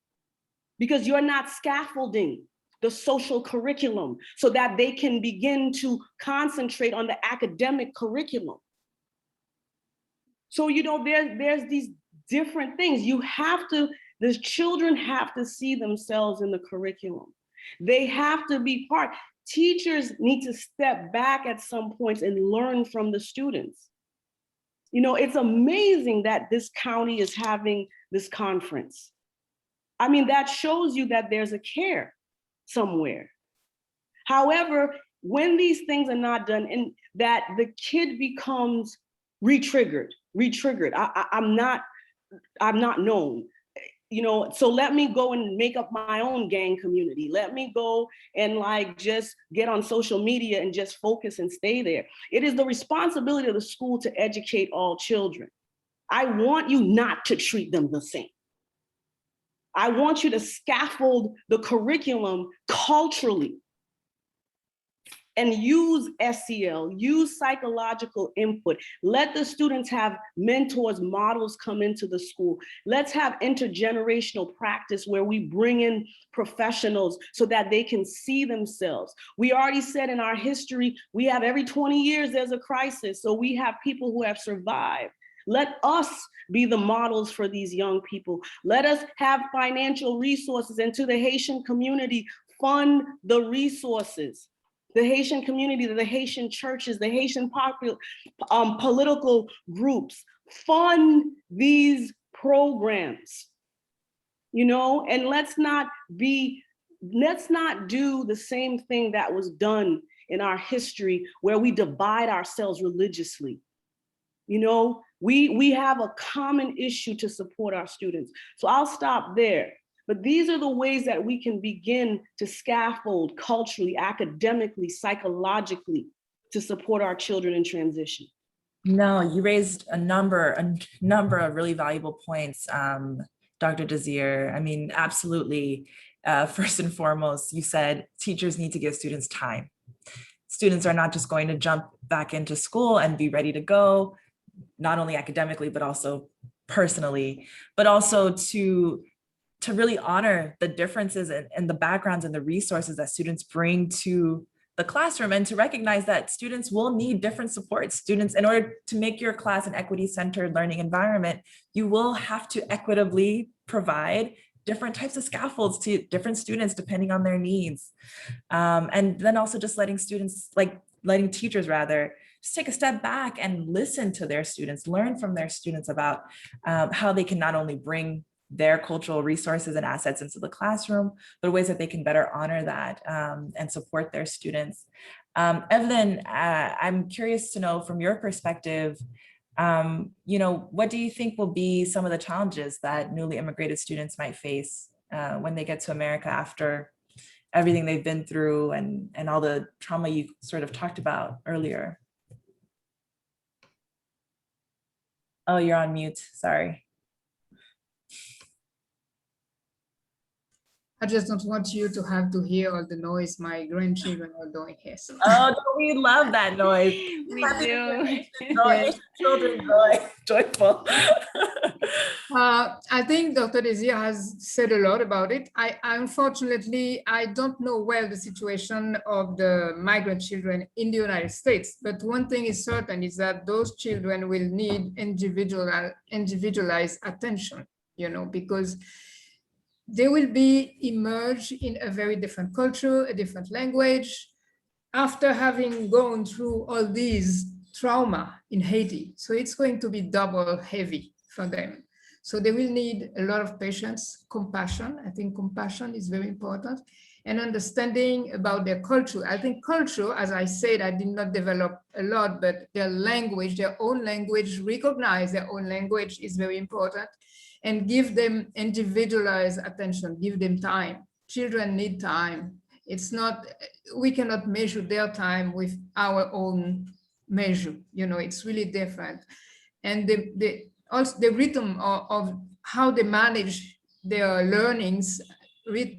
because you're not scaffolding the social curriculum so that they can begin to concentrate on the academic curriculum. So, there's these different things. The children have to see themselves in the curriculum. They have to be part. Teachers need to step back at some points and learn from the students. It's amazing that this county is having this conference. I mean, that shows you that there's a care somewhere. However, when these things are not done and that the kid becomes re-triggered, I'm not known. So let me go and make up my own gang community. Let me go and just get on social media and just focus and stay there. It is the responsibility of the school to educate all children. I want you not to treat them the same. I want you to scaffold the curriculum culturally and use SEL, use psychological input. Let the students have mentors, models come into the school. Let's have intergenerational practice where we bring in professionals so that they can see themselves. We already said in our history, we have every 20 years there's a crisis. So we have people who have survived. Let us be the models for these young people. Let us have financial resources, and to the Haitian community, fund the resources. The Haitian community, the Haitian churches, the Haitian political groups, fund these programs, and let's not do the same thing that was done in our history where we divide ourselves religiously. We have a common issue to support our students. So I'll stop there. But these are the ways that we can begin to scaffold culturally, academically, psychologically to support our children in transition. No, you raised a number of really valuable points, Dr. Desir. I mean, absolutely. First and foremost, you said teachers need to give students time. Students are not just going to jump back into school and be ready to go, not only academically, but also personally, but also to really honor the differences and the backgrounds and the resources that students bring to the classroom, and to recognize that students will need different supports. Students, in order to make your class an equity-centered learning environment, you will have to equitably provide different types of scaffolds to different students depending on their needs. And then also just letting teachers rather, just take a step back and listen to their students, learn from their students about how they can not only bring their cultural resources and assets into the classroom, but ways that they can better honor that and support their students. Evelyn, I'm curious to know from your perspective, what do you think will be some of the challenges that newly immigrated students might face when they get to America after everything they've been through and all the trauma you sort of talked about earlier? Oh, you're on mute, sorry. I just don't want you to have to hear all the noise my grandchildren are doing here. So. Oh, we love that noise. We do. Children joyful. I think Dr. Desir has said a lot about it. Unfortunately, I don't know well the situation of the migrant children in the United States, but one thing is certain is that those children will need individualized attention, because they will be emerged in a very different culture, a different language, after having gone through all these trauma in Haiti. So it's going to be double heavy for them. So they will need a lot of patience, compassion. I think compassion is very important, and understanding about their culture. I think culture, as I said, I did not develop a lot, but their language, their own language, recognize their own language is very important, and give them individualized attention, give them time. Children need time. It's not, we cannot measure their time with our own measure, you know, it's really different. And also the rhythm of how they manage their learnings,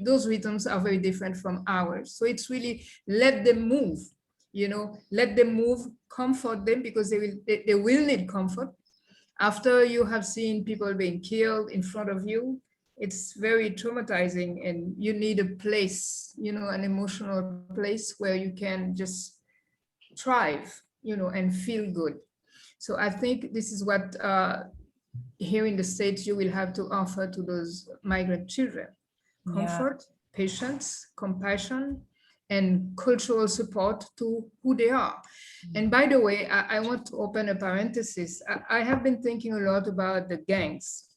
those rhythms are very different from ours. So it's really let them move, you know, let them move, comfort them, because they will need comfort. After you have seen people being killed in front of you, it's very traumatizing, and you need a place, you know, an emotional place where you can just thrive, you know, and feel good. So I think this is what here in the States you will have to offer to those migrant children: comfort, patience, compassion, and cultural support to who they are. And by the way, I want to open a parenthesis. I have been thinking a lot about the gangs.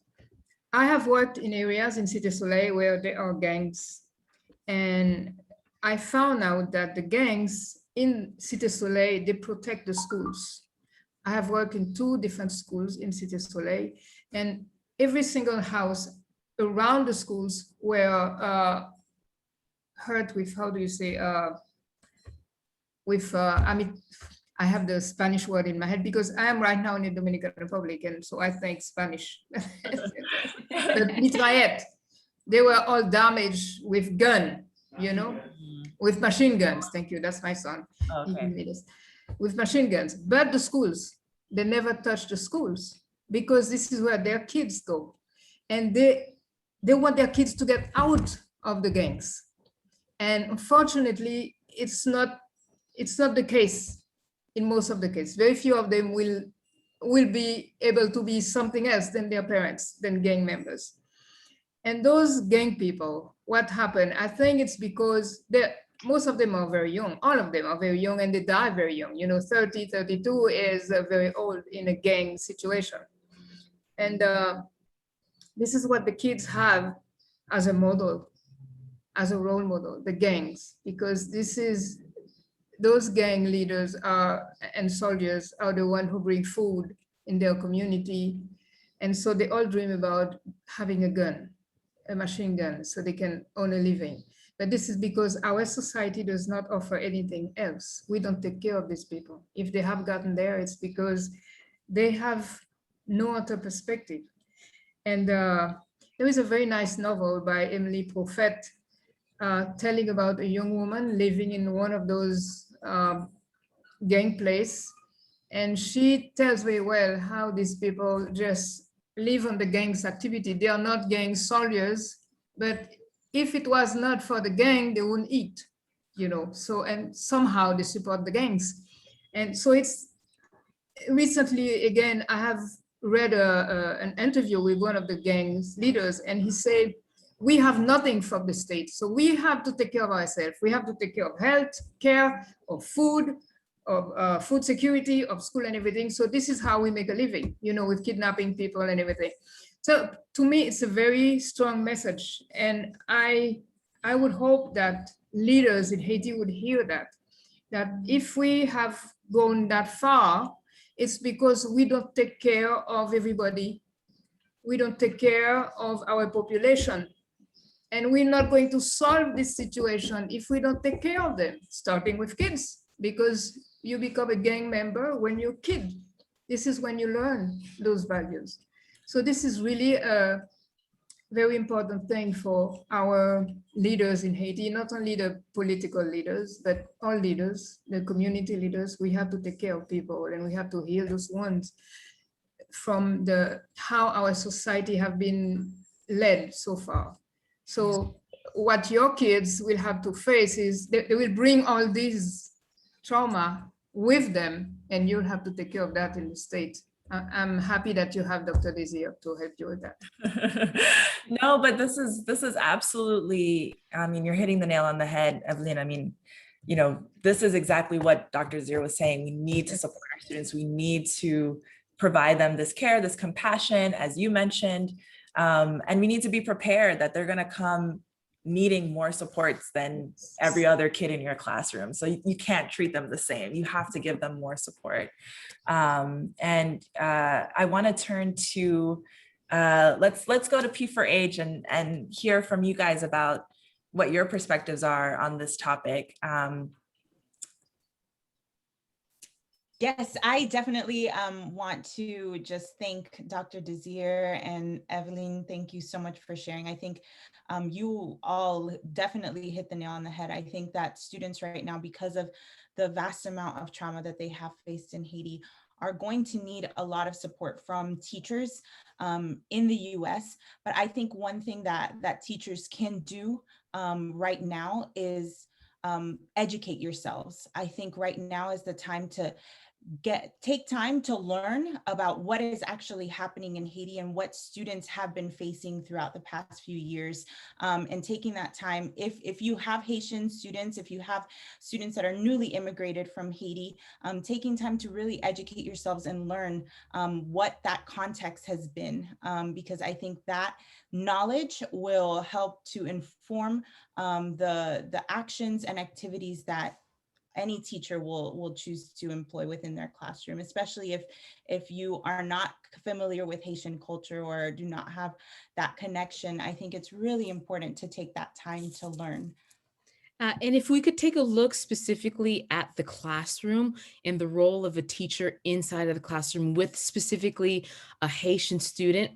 I have worked in areas in Cité Soleil where there are gangs, and I found out that the gangs in Cité Soleil, they protect the schools. I have worked in 2 different schools in Cité Soleil, and every single house around the schools were hurt with, how do you say, with, I mean, I have the Spanish word in my head because I am right now in the Dominican Republic, and so I think Spanish. The mitraillette, they were all damaged with gun, you know, with machine guns. Thank you, that's my son. Okay. With machine guns, but the schools, they never touch the schools because this is where their kids go. And they want their kids to get out of the gangs. And unfortunately, it's not the case in most of the cases. Very few of them will be able to be something else than their parents, than gang members. And those gang people, what happened? I think it's because most of them are very young. All of them are very young, and they die very young. You know, 30, 32 is very old in a gang situation. And this is what the kids have as a model, as a role model, the gangs, because those gang leaders and soldiers are the ones who bring food in their community. And so they all dream about having a gun, a machine gun, so they can earn a living. But this is because our society does not offer anything else. We don't take care of these people. If they have gotten there, it's because they have no other perspective. And there is a very nice novel by Emily Prophet telling about a young woman living in one of those gang place. And she tells very well how these people just live on the gang's activity. They are not gang soldiers, but if it was not for the gang, they wouldn't eat, you know. So, and somehow they support the gangs. And so it's recently, again, I have read an interview with one of the gang's leaders, and he said, we have nothing from the state. So we have to take care of ourselves. We have to take care of health care, of food, of food security, of school and everything. So this is how we make a living, you know, with kidnapping people and everything. So to me, it's a very strong message. And I would hope that leaders in Haiti would hear that if we have gone that far, it's because we don't take care of everybody. We don't take care of our population. And we're not going to solve this situation if we don't take care of them, starting with kids, because you become a gang member when you're a kid. This is when you learn those values. So this is really a very important thing for our leaders in Haiti, not only the political leaders, but all leaders, the community leaders. We have to take care of people, and we have to heal those wounds from how our society have been led so far. So what your kids will have to face is they will bring all these trauma with them, and you'll have to take care of that in the state. I'm happy that you have Dr. Desir to help you with that. No, but this is absolutely, I mean, you're hitting the nail on the head, Evelyn. I mean, you know, this is exactly what Dr. Zir was saying. We need to support our students. We need to provide them this care, this compassion, as you mentioned, and we need to be prepared that they're going to come needing more supports than every other kid in your classroom. So you can't treat them the same. You have to give them more support. And I want to turn to, let's go to P4H and hear from you guys about what your perspectives are on this topic. Yes, I definitely want to just thank Dr. Desir and Evelyn. Thank you so much for sharing. I think you all definitely hit the nail on the head. I think that students right now, because of the vast amount of trauma that they have faced in Haiti, are going to need a lot of support from teachers in the US. But I think one thing that teachers can do right now is educate yourselves. I think right now is the time to take time to learn about what is actually happening in Haiti and what students have been facing throughout the past few years, and taking that time, if you have Haitian students, if you have students that are newly immigrated from Haiti, taking time to really educate yourselves and learn what that context has been, because I think that knowledge will help to inform the actions and activities that any teacher will choose to employ within their classroom, especially if you are not familiar with Haitian culture or do not have that connection. I think it's really important to take that time to learn. And if we could take a look specifically at the classroom and the role of a teacher inside of the classroom with specifically a Haitian student.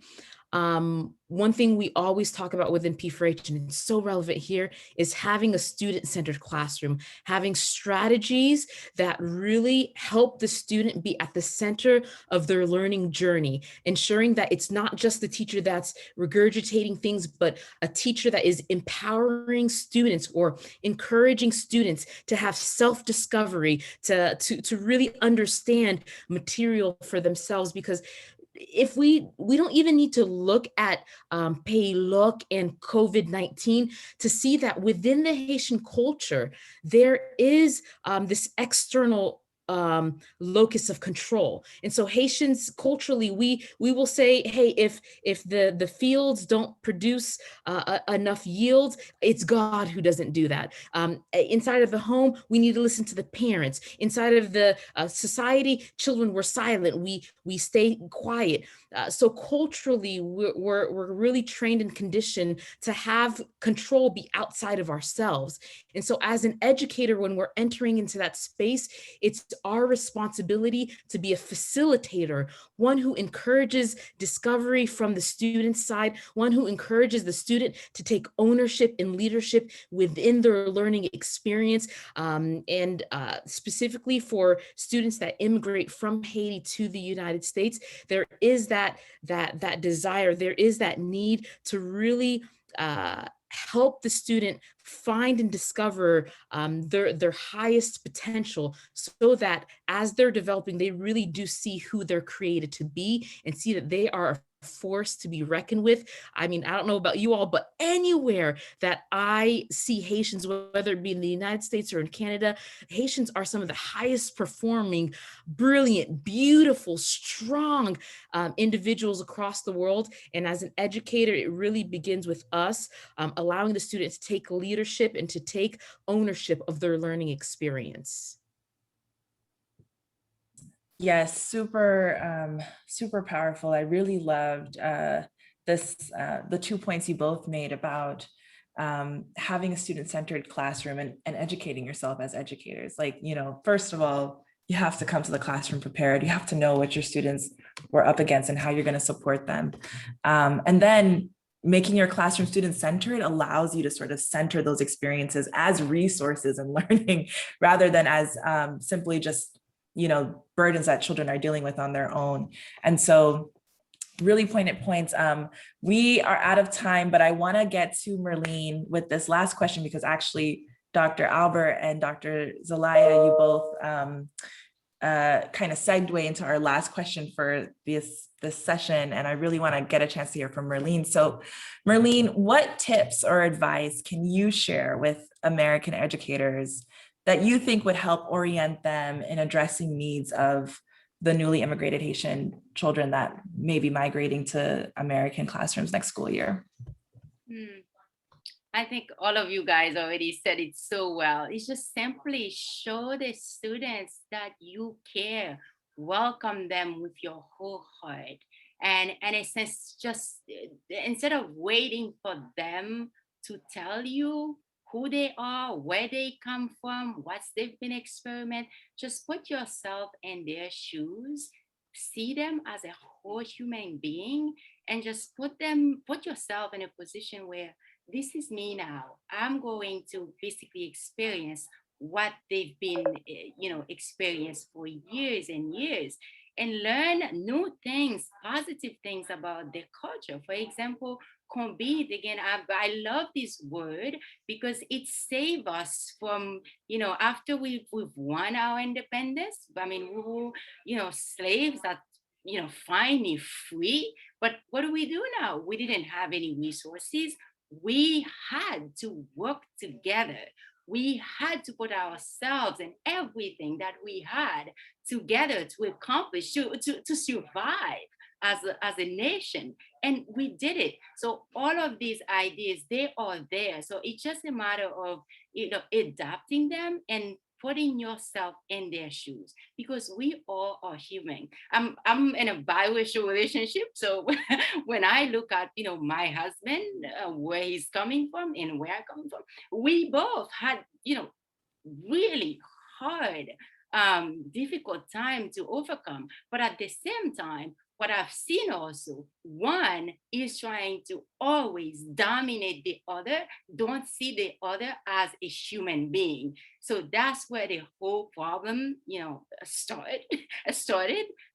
One thing we always talk about within P4H, and it's so relevant here, is having a student-centered classroom, having strategies that really help the student be at the center of their learning journey, ensuring that it's not just the teacher that's regurgitating things, but a teacher that is empowering students or encouraging students to have self-discovery, to really understand material for themselves. Because if we don't even need to look at Paylook and COVID-19 to see that within the Haitian culture, there is this external locus of control. And so Haitians culturally, we will say, hey, if the fields don't produce enough yield, it's God who doesn't do that. Inside of the home, we need to listen to the parents. Inside of the society, children were silent. We stay quiet. So culturally, we're really trained and conditioned to have control be outside of ourselves. And so as an educator, when we're entering into that space, it's our responsibility to be a facilitator, one who encourages discovery from the student's side, one who encourages the student to take ownership and leadership within their learning experience. And specifically for students that immigrate from Haiti to the United States, there is that desire, there is that need to really help the student find and discover their highest potential, so that as they're developing, they really do see who they're created to be and see that they are a force to be reckoned with. I mean, I don't know about you all, but anywhere that I see Haitians, whether it be in the United States or in Canada, Haitians are some of the highest performing, brilliant, beautiful, strong individuals across the world. And as an educator, it really begins with us allowing the students to take leadership and to take ownership of their learning experience. Yes, super powerful. I really loved the 2 points you both made about having a student-centered classroom and educating yourself as educators. Like, you know, first of all, you have to come to the classroom prepared. You have to know what your students were up against and how you're going to support them. And then making your classroom student-centered allows you to sort of center those experiences as resources and learning, rather than as simply just, you know, burdens that children are dealing with on their own. And so really poignant points. We are out of time, but I want to get to Merlene with this last question, because actually Dr. Albert and Dr. Zelaya, you both kind of segue into our last question for this session, and I really want to get a chance to hear from Merline. So Merline, what tips or advice can you share with American educators that you think would help orient them in addressing needs of the newly immigrated Haitian children that may be migrating to American classrooms next school year? I think all of you guys already said it so well. It's just simply show the students that you care, welcome them with your whole heart. And in a sense, just instead of waiting for them to tell you who they are, where they come from, what they've been experiment, just put yourself in their shoes, see them as a whole human being, and just put yourself in a position where this is me now. I'm going to basically experience what they've been, experienced for years and years, and learn new things, positive things about their culture. For example, convite, again, I love this word because it saved us from, after we've won our independence. I mean, we were, slaves that, finally free. But what do we do now? We didn't have any resources. We had to work together. We had to put ourselves and everything that we had together to accomplish, to survive as a nation. And we did it. So all of these ideas, they are there. So it's just a matter of, adapting them and putting yourself in their shoes, because we all are human. I'm in a biracial relationship. So when I look at, my husband, where he's coming from and where I'm coming from, we both had, really hard, difficult time to overcome. But at the same time, what I've seen also, one is trying to always dominate the other, don't see the other as a human being. So that's where the whole problem, started.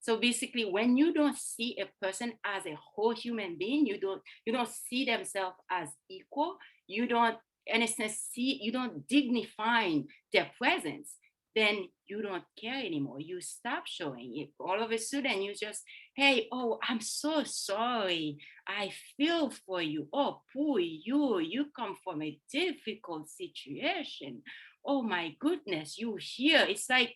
So basically, when you don't see a person as a whole human being, you don't see themselves as equal, you don't, in a sense, you don't dignify their presence, then you don't care anymore. You stop showing it. All of a sudden, you just, hey, oh, I'm so sorry. I feel for you. Oh, poor you. You come from a difficult situation. Oh my goodness, you here. It's like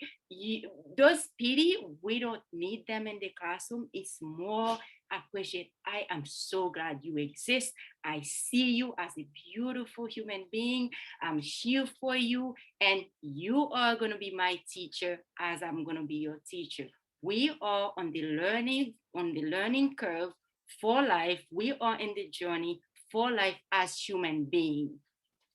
those pity, we don't need them in the classroom. It's more appreciate. I am so glad you exist. I see you as a beautiful human being. I'm here for you, and you are going to be my teacher as I'm going to be your teacher. We are on the learning curve for life. We are in the journey for life as human beings.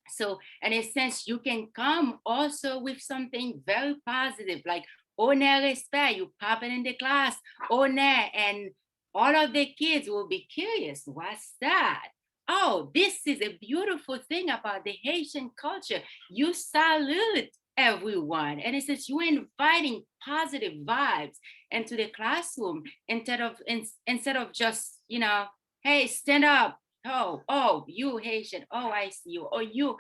So in a sense, you can come also with something very positive, like honneur, respect. You pop it in the class, honneur, and all of the kids will be curious. What's that? Oh, this is a beautiful thing about the Haitian culture. You salute everyone. And it says you're inviting positive vibes into the classroom instead of just, hey, stand up. Oh, you Haitian. Oh, I see you. Or you're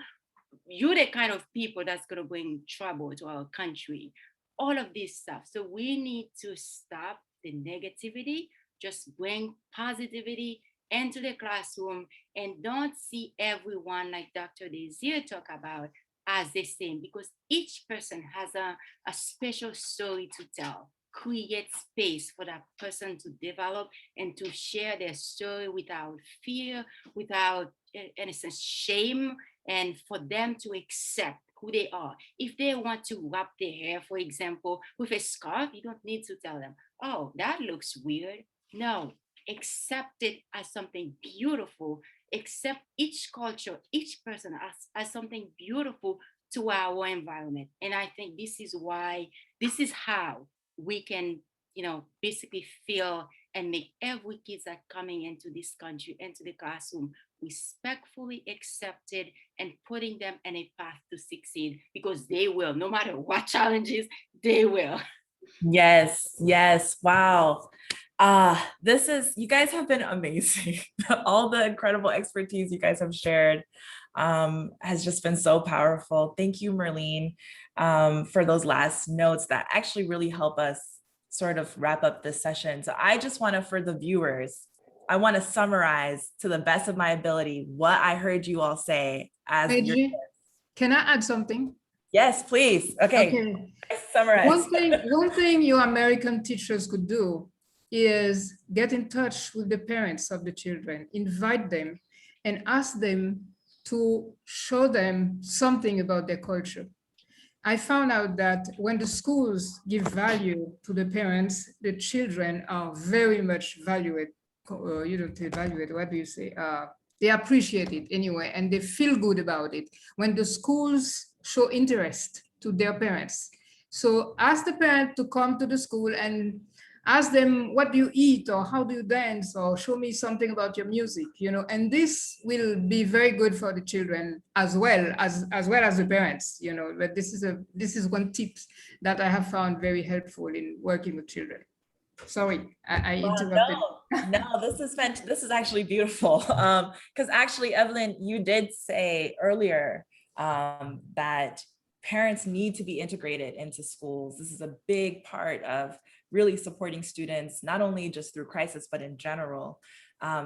the kind of people that's going to bring trouble to our country. All of this stuff. So we need to stop the negativity, just bring positivity into the classroom, and don't see everyone, like Dr. Desir talk about, as the same, because each person has a special story to tell. Create space for that person to develop and to share their story without fear, without, in a sense, shame, and for them to accept who they are. If they want to wrap their hair, for example, with a scarf, you don't need to tell them, oh, that looks weird. No, accept it as something beautiful. Accept each culture, each person as something beautiful to our environment. And I think this is how we can, basically feel and make every kid that coming into this country, into the classroom, respectfully accepted and putting them in a path to succeed, because they will, no matter what challenges, they will. Yes. Wow. You guys have been amazing. All the incredible expertise you guys have shared. has just been so powerful. Thank you, Merlene, for those last notes that actually really help us sort of wrap up this session. So I just want to, for the viewers, I want to summarize to the best of my ability what I heard you all say as your Medjy, can I add something? Yes, please. Okay. Summarize. One thing you American teachers could do is get in touch with the parents of the children, invite them and ask them to show them something about their culture. I found out that when the schools give value to the parents, the children are very much valued. You don't say valued, what do you say? They appreciate it anyway, and they feel good about it when the schools show interest to their parents. So ask the parent to come to the school and ask them, what do you eat, or how do you dance, or show me something about your music, you know, and this will be very good for the children as well as the parents, you know. But this is one tip that I have found very helpful in working with children. Sorry, I interrupted. No, this is actually beautiful. Because actually, Evelyn, you did say earlier that parents need to be integrated into schools. This is a big part of really supporting students, not only just through crisis, but in general.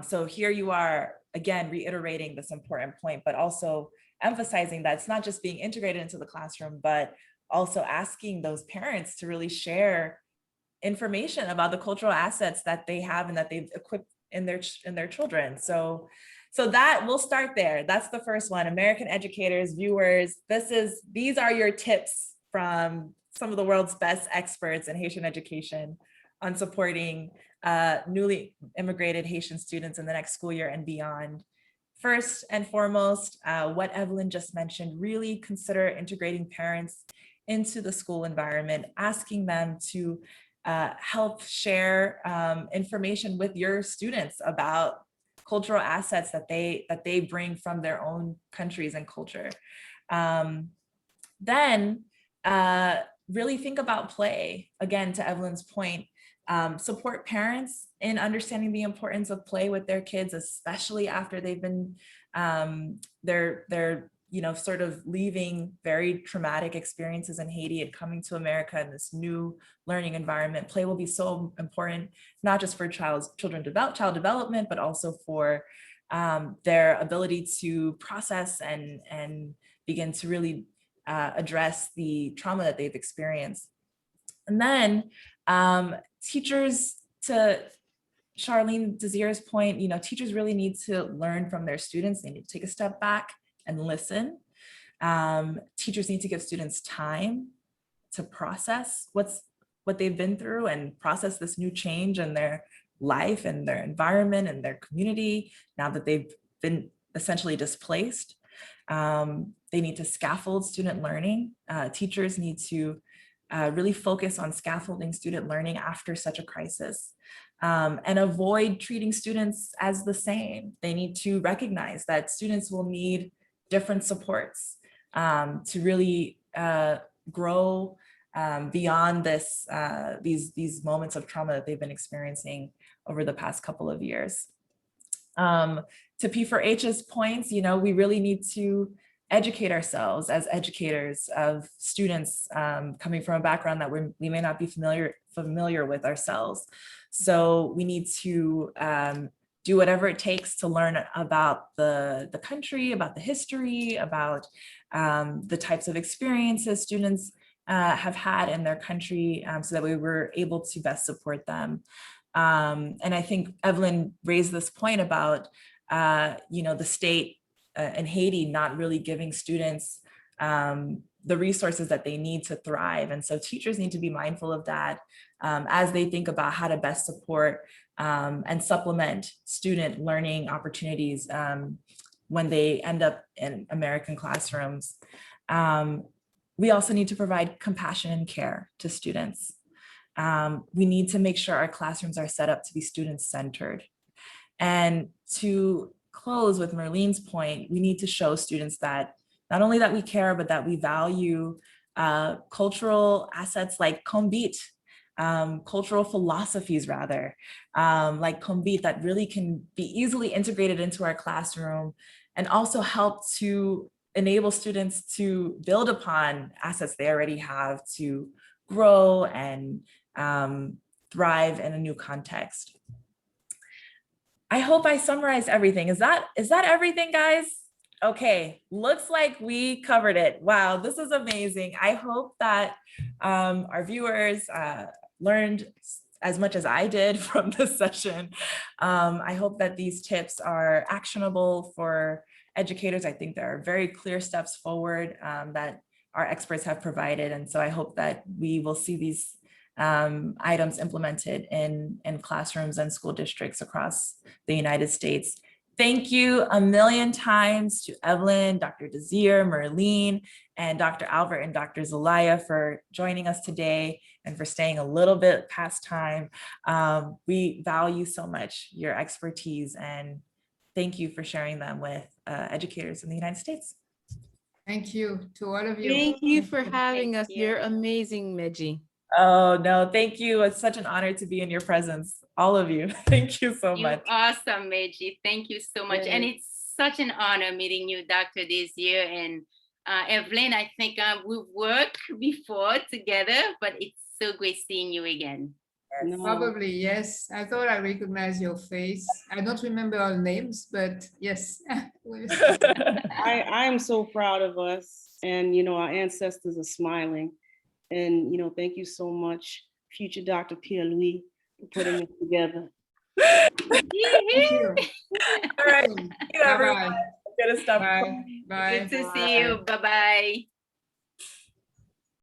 So here you are, again, reiterating this important point, but also emphasizing that it's not just being integrated into the classroom, but also asking those parents to really share information about the cultural assets that they have and that they've equipped in their children. So that we'll start there. That's the first one. American educators, viewers, these are your tips from some of the world's best experts in Haitian education on supporting newly immigrated Haitian students in the next school year and beyond. First and foremost, what Evelyn just mentioned, really consider integrating parents into the school environment, asking them to help share information with your students about cultural assets that they bring from their own countries and culture. Then really think about play. Again, to Evelyn's point, support parents in understanding the importance of play with their kids, especially after they've been, they're sort of leaving very traumatic experiences in Haiti and coming to America in this new learning environment. Play will be so important, not just for child development, but also for their ability to process and begin to really address the trauma that they've experienced. And then teachers, to Charlene Desir's point, teachers really need to learn from their students. They need to take a step back and listen. Teachers need to give students time to process what they've been through and process this new change in their life and their environment and their community now that they've been essentially displaced. They need to scaffold student learning. Teachers need to really focus on scaffolding student learning after such a crisis, and avoid treating students as the same. They need to recognize that students will need different supports to really grow beyond these moments of trauma that they've been experiencing over the past couple of years. To P4H's points, we really need to educate ourselves as educators of students coming from a background that we may not be familiar with ourselves. So we need to do whatever it takes to learn about the country, about the history, about the types of experiences students have had in their country, so that we were able to best support them. And I think Evelyn raised this point about the state in Haiti not really giving students the resources that they need to thrive. And so teachers need to be mindful of that as they think about how to best support and supplement student learning opportunities when they end up in American classrooms. We also need to provide compassion and care to students. We need to make sure our classrooms are set up to be student-centered. And to close with Merlene's point, we need to show students that not only that we care, but that we value cultural assets like Kombit, cultural philosophies rather, like Kombit, that really can be easily integrated into our classroom and also help to enable students to build upon assets they already have to grow and thrive in a new context. I hope I summarized everything. Is that everything, guys? Okay, looks like we covered it. Wow, this is amazing. I hope that our viewers learned as much as I did from this session. I hope that these tips are actionable for educators. I think there are very clear steps forward that our experts have provided. And so I hope that we will see these items implemented in classrooms and school districts across the United States. Thank you a million times to Evelyn, Dr. Desir, Merlene, and Dr. Albert and Dr. Zelaya for joining us today and for staying a little bit past time. We value so much your expertise, and thank you for sharing them with educators in the United States. Thank you to all of you. Thank you for having Thank us. you. You're amazing, Medjy. Oh, no, thank you. It's such an honor to be in your presence, all of you. Thank you so You're much. awesome, Medjy. Thank you so much. And it's such an honor meeting you, Dr. Desir and Evelyn. I think we've worked before together, but it's so great seeing you again. No, Probably, yes. I thought I recognized your face. I don't remember all names, but yes. I am so proud of us, and our ancestors are smiling, and thank you so much, future Dr. Pierre-Louis, for putting it together. Thank you. All right. Thank you, everyone. Bye-bye. Good stuff. Bye. Bye. Good to see you. Bye-bye.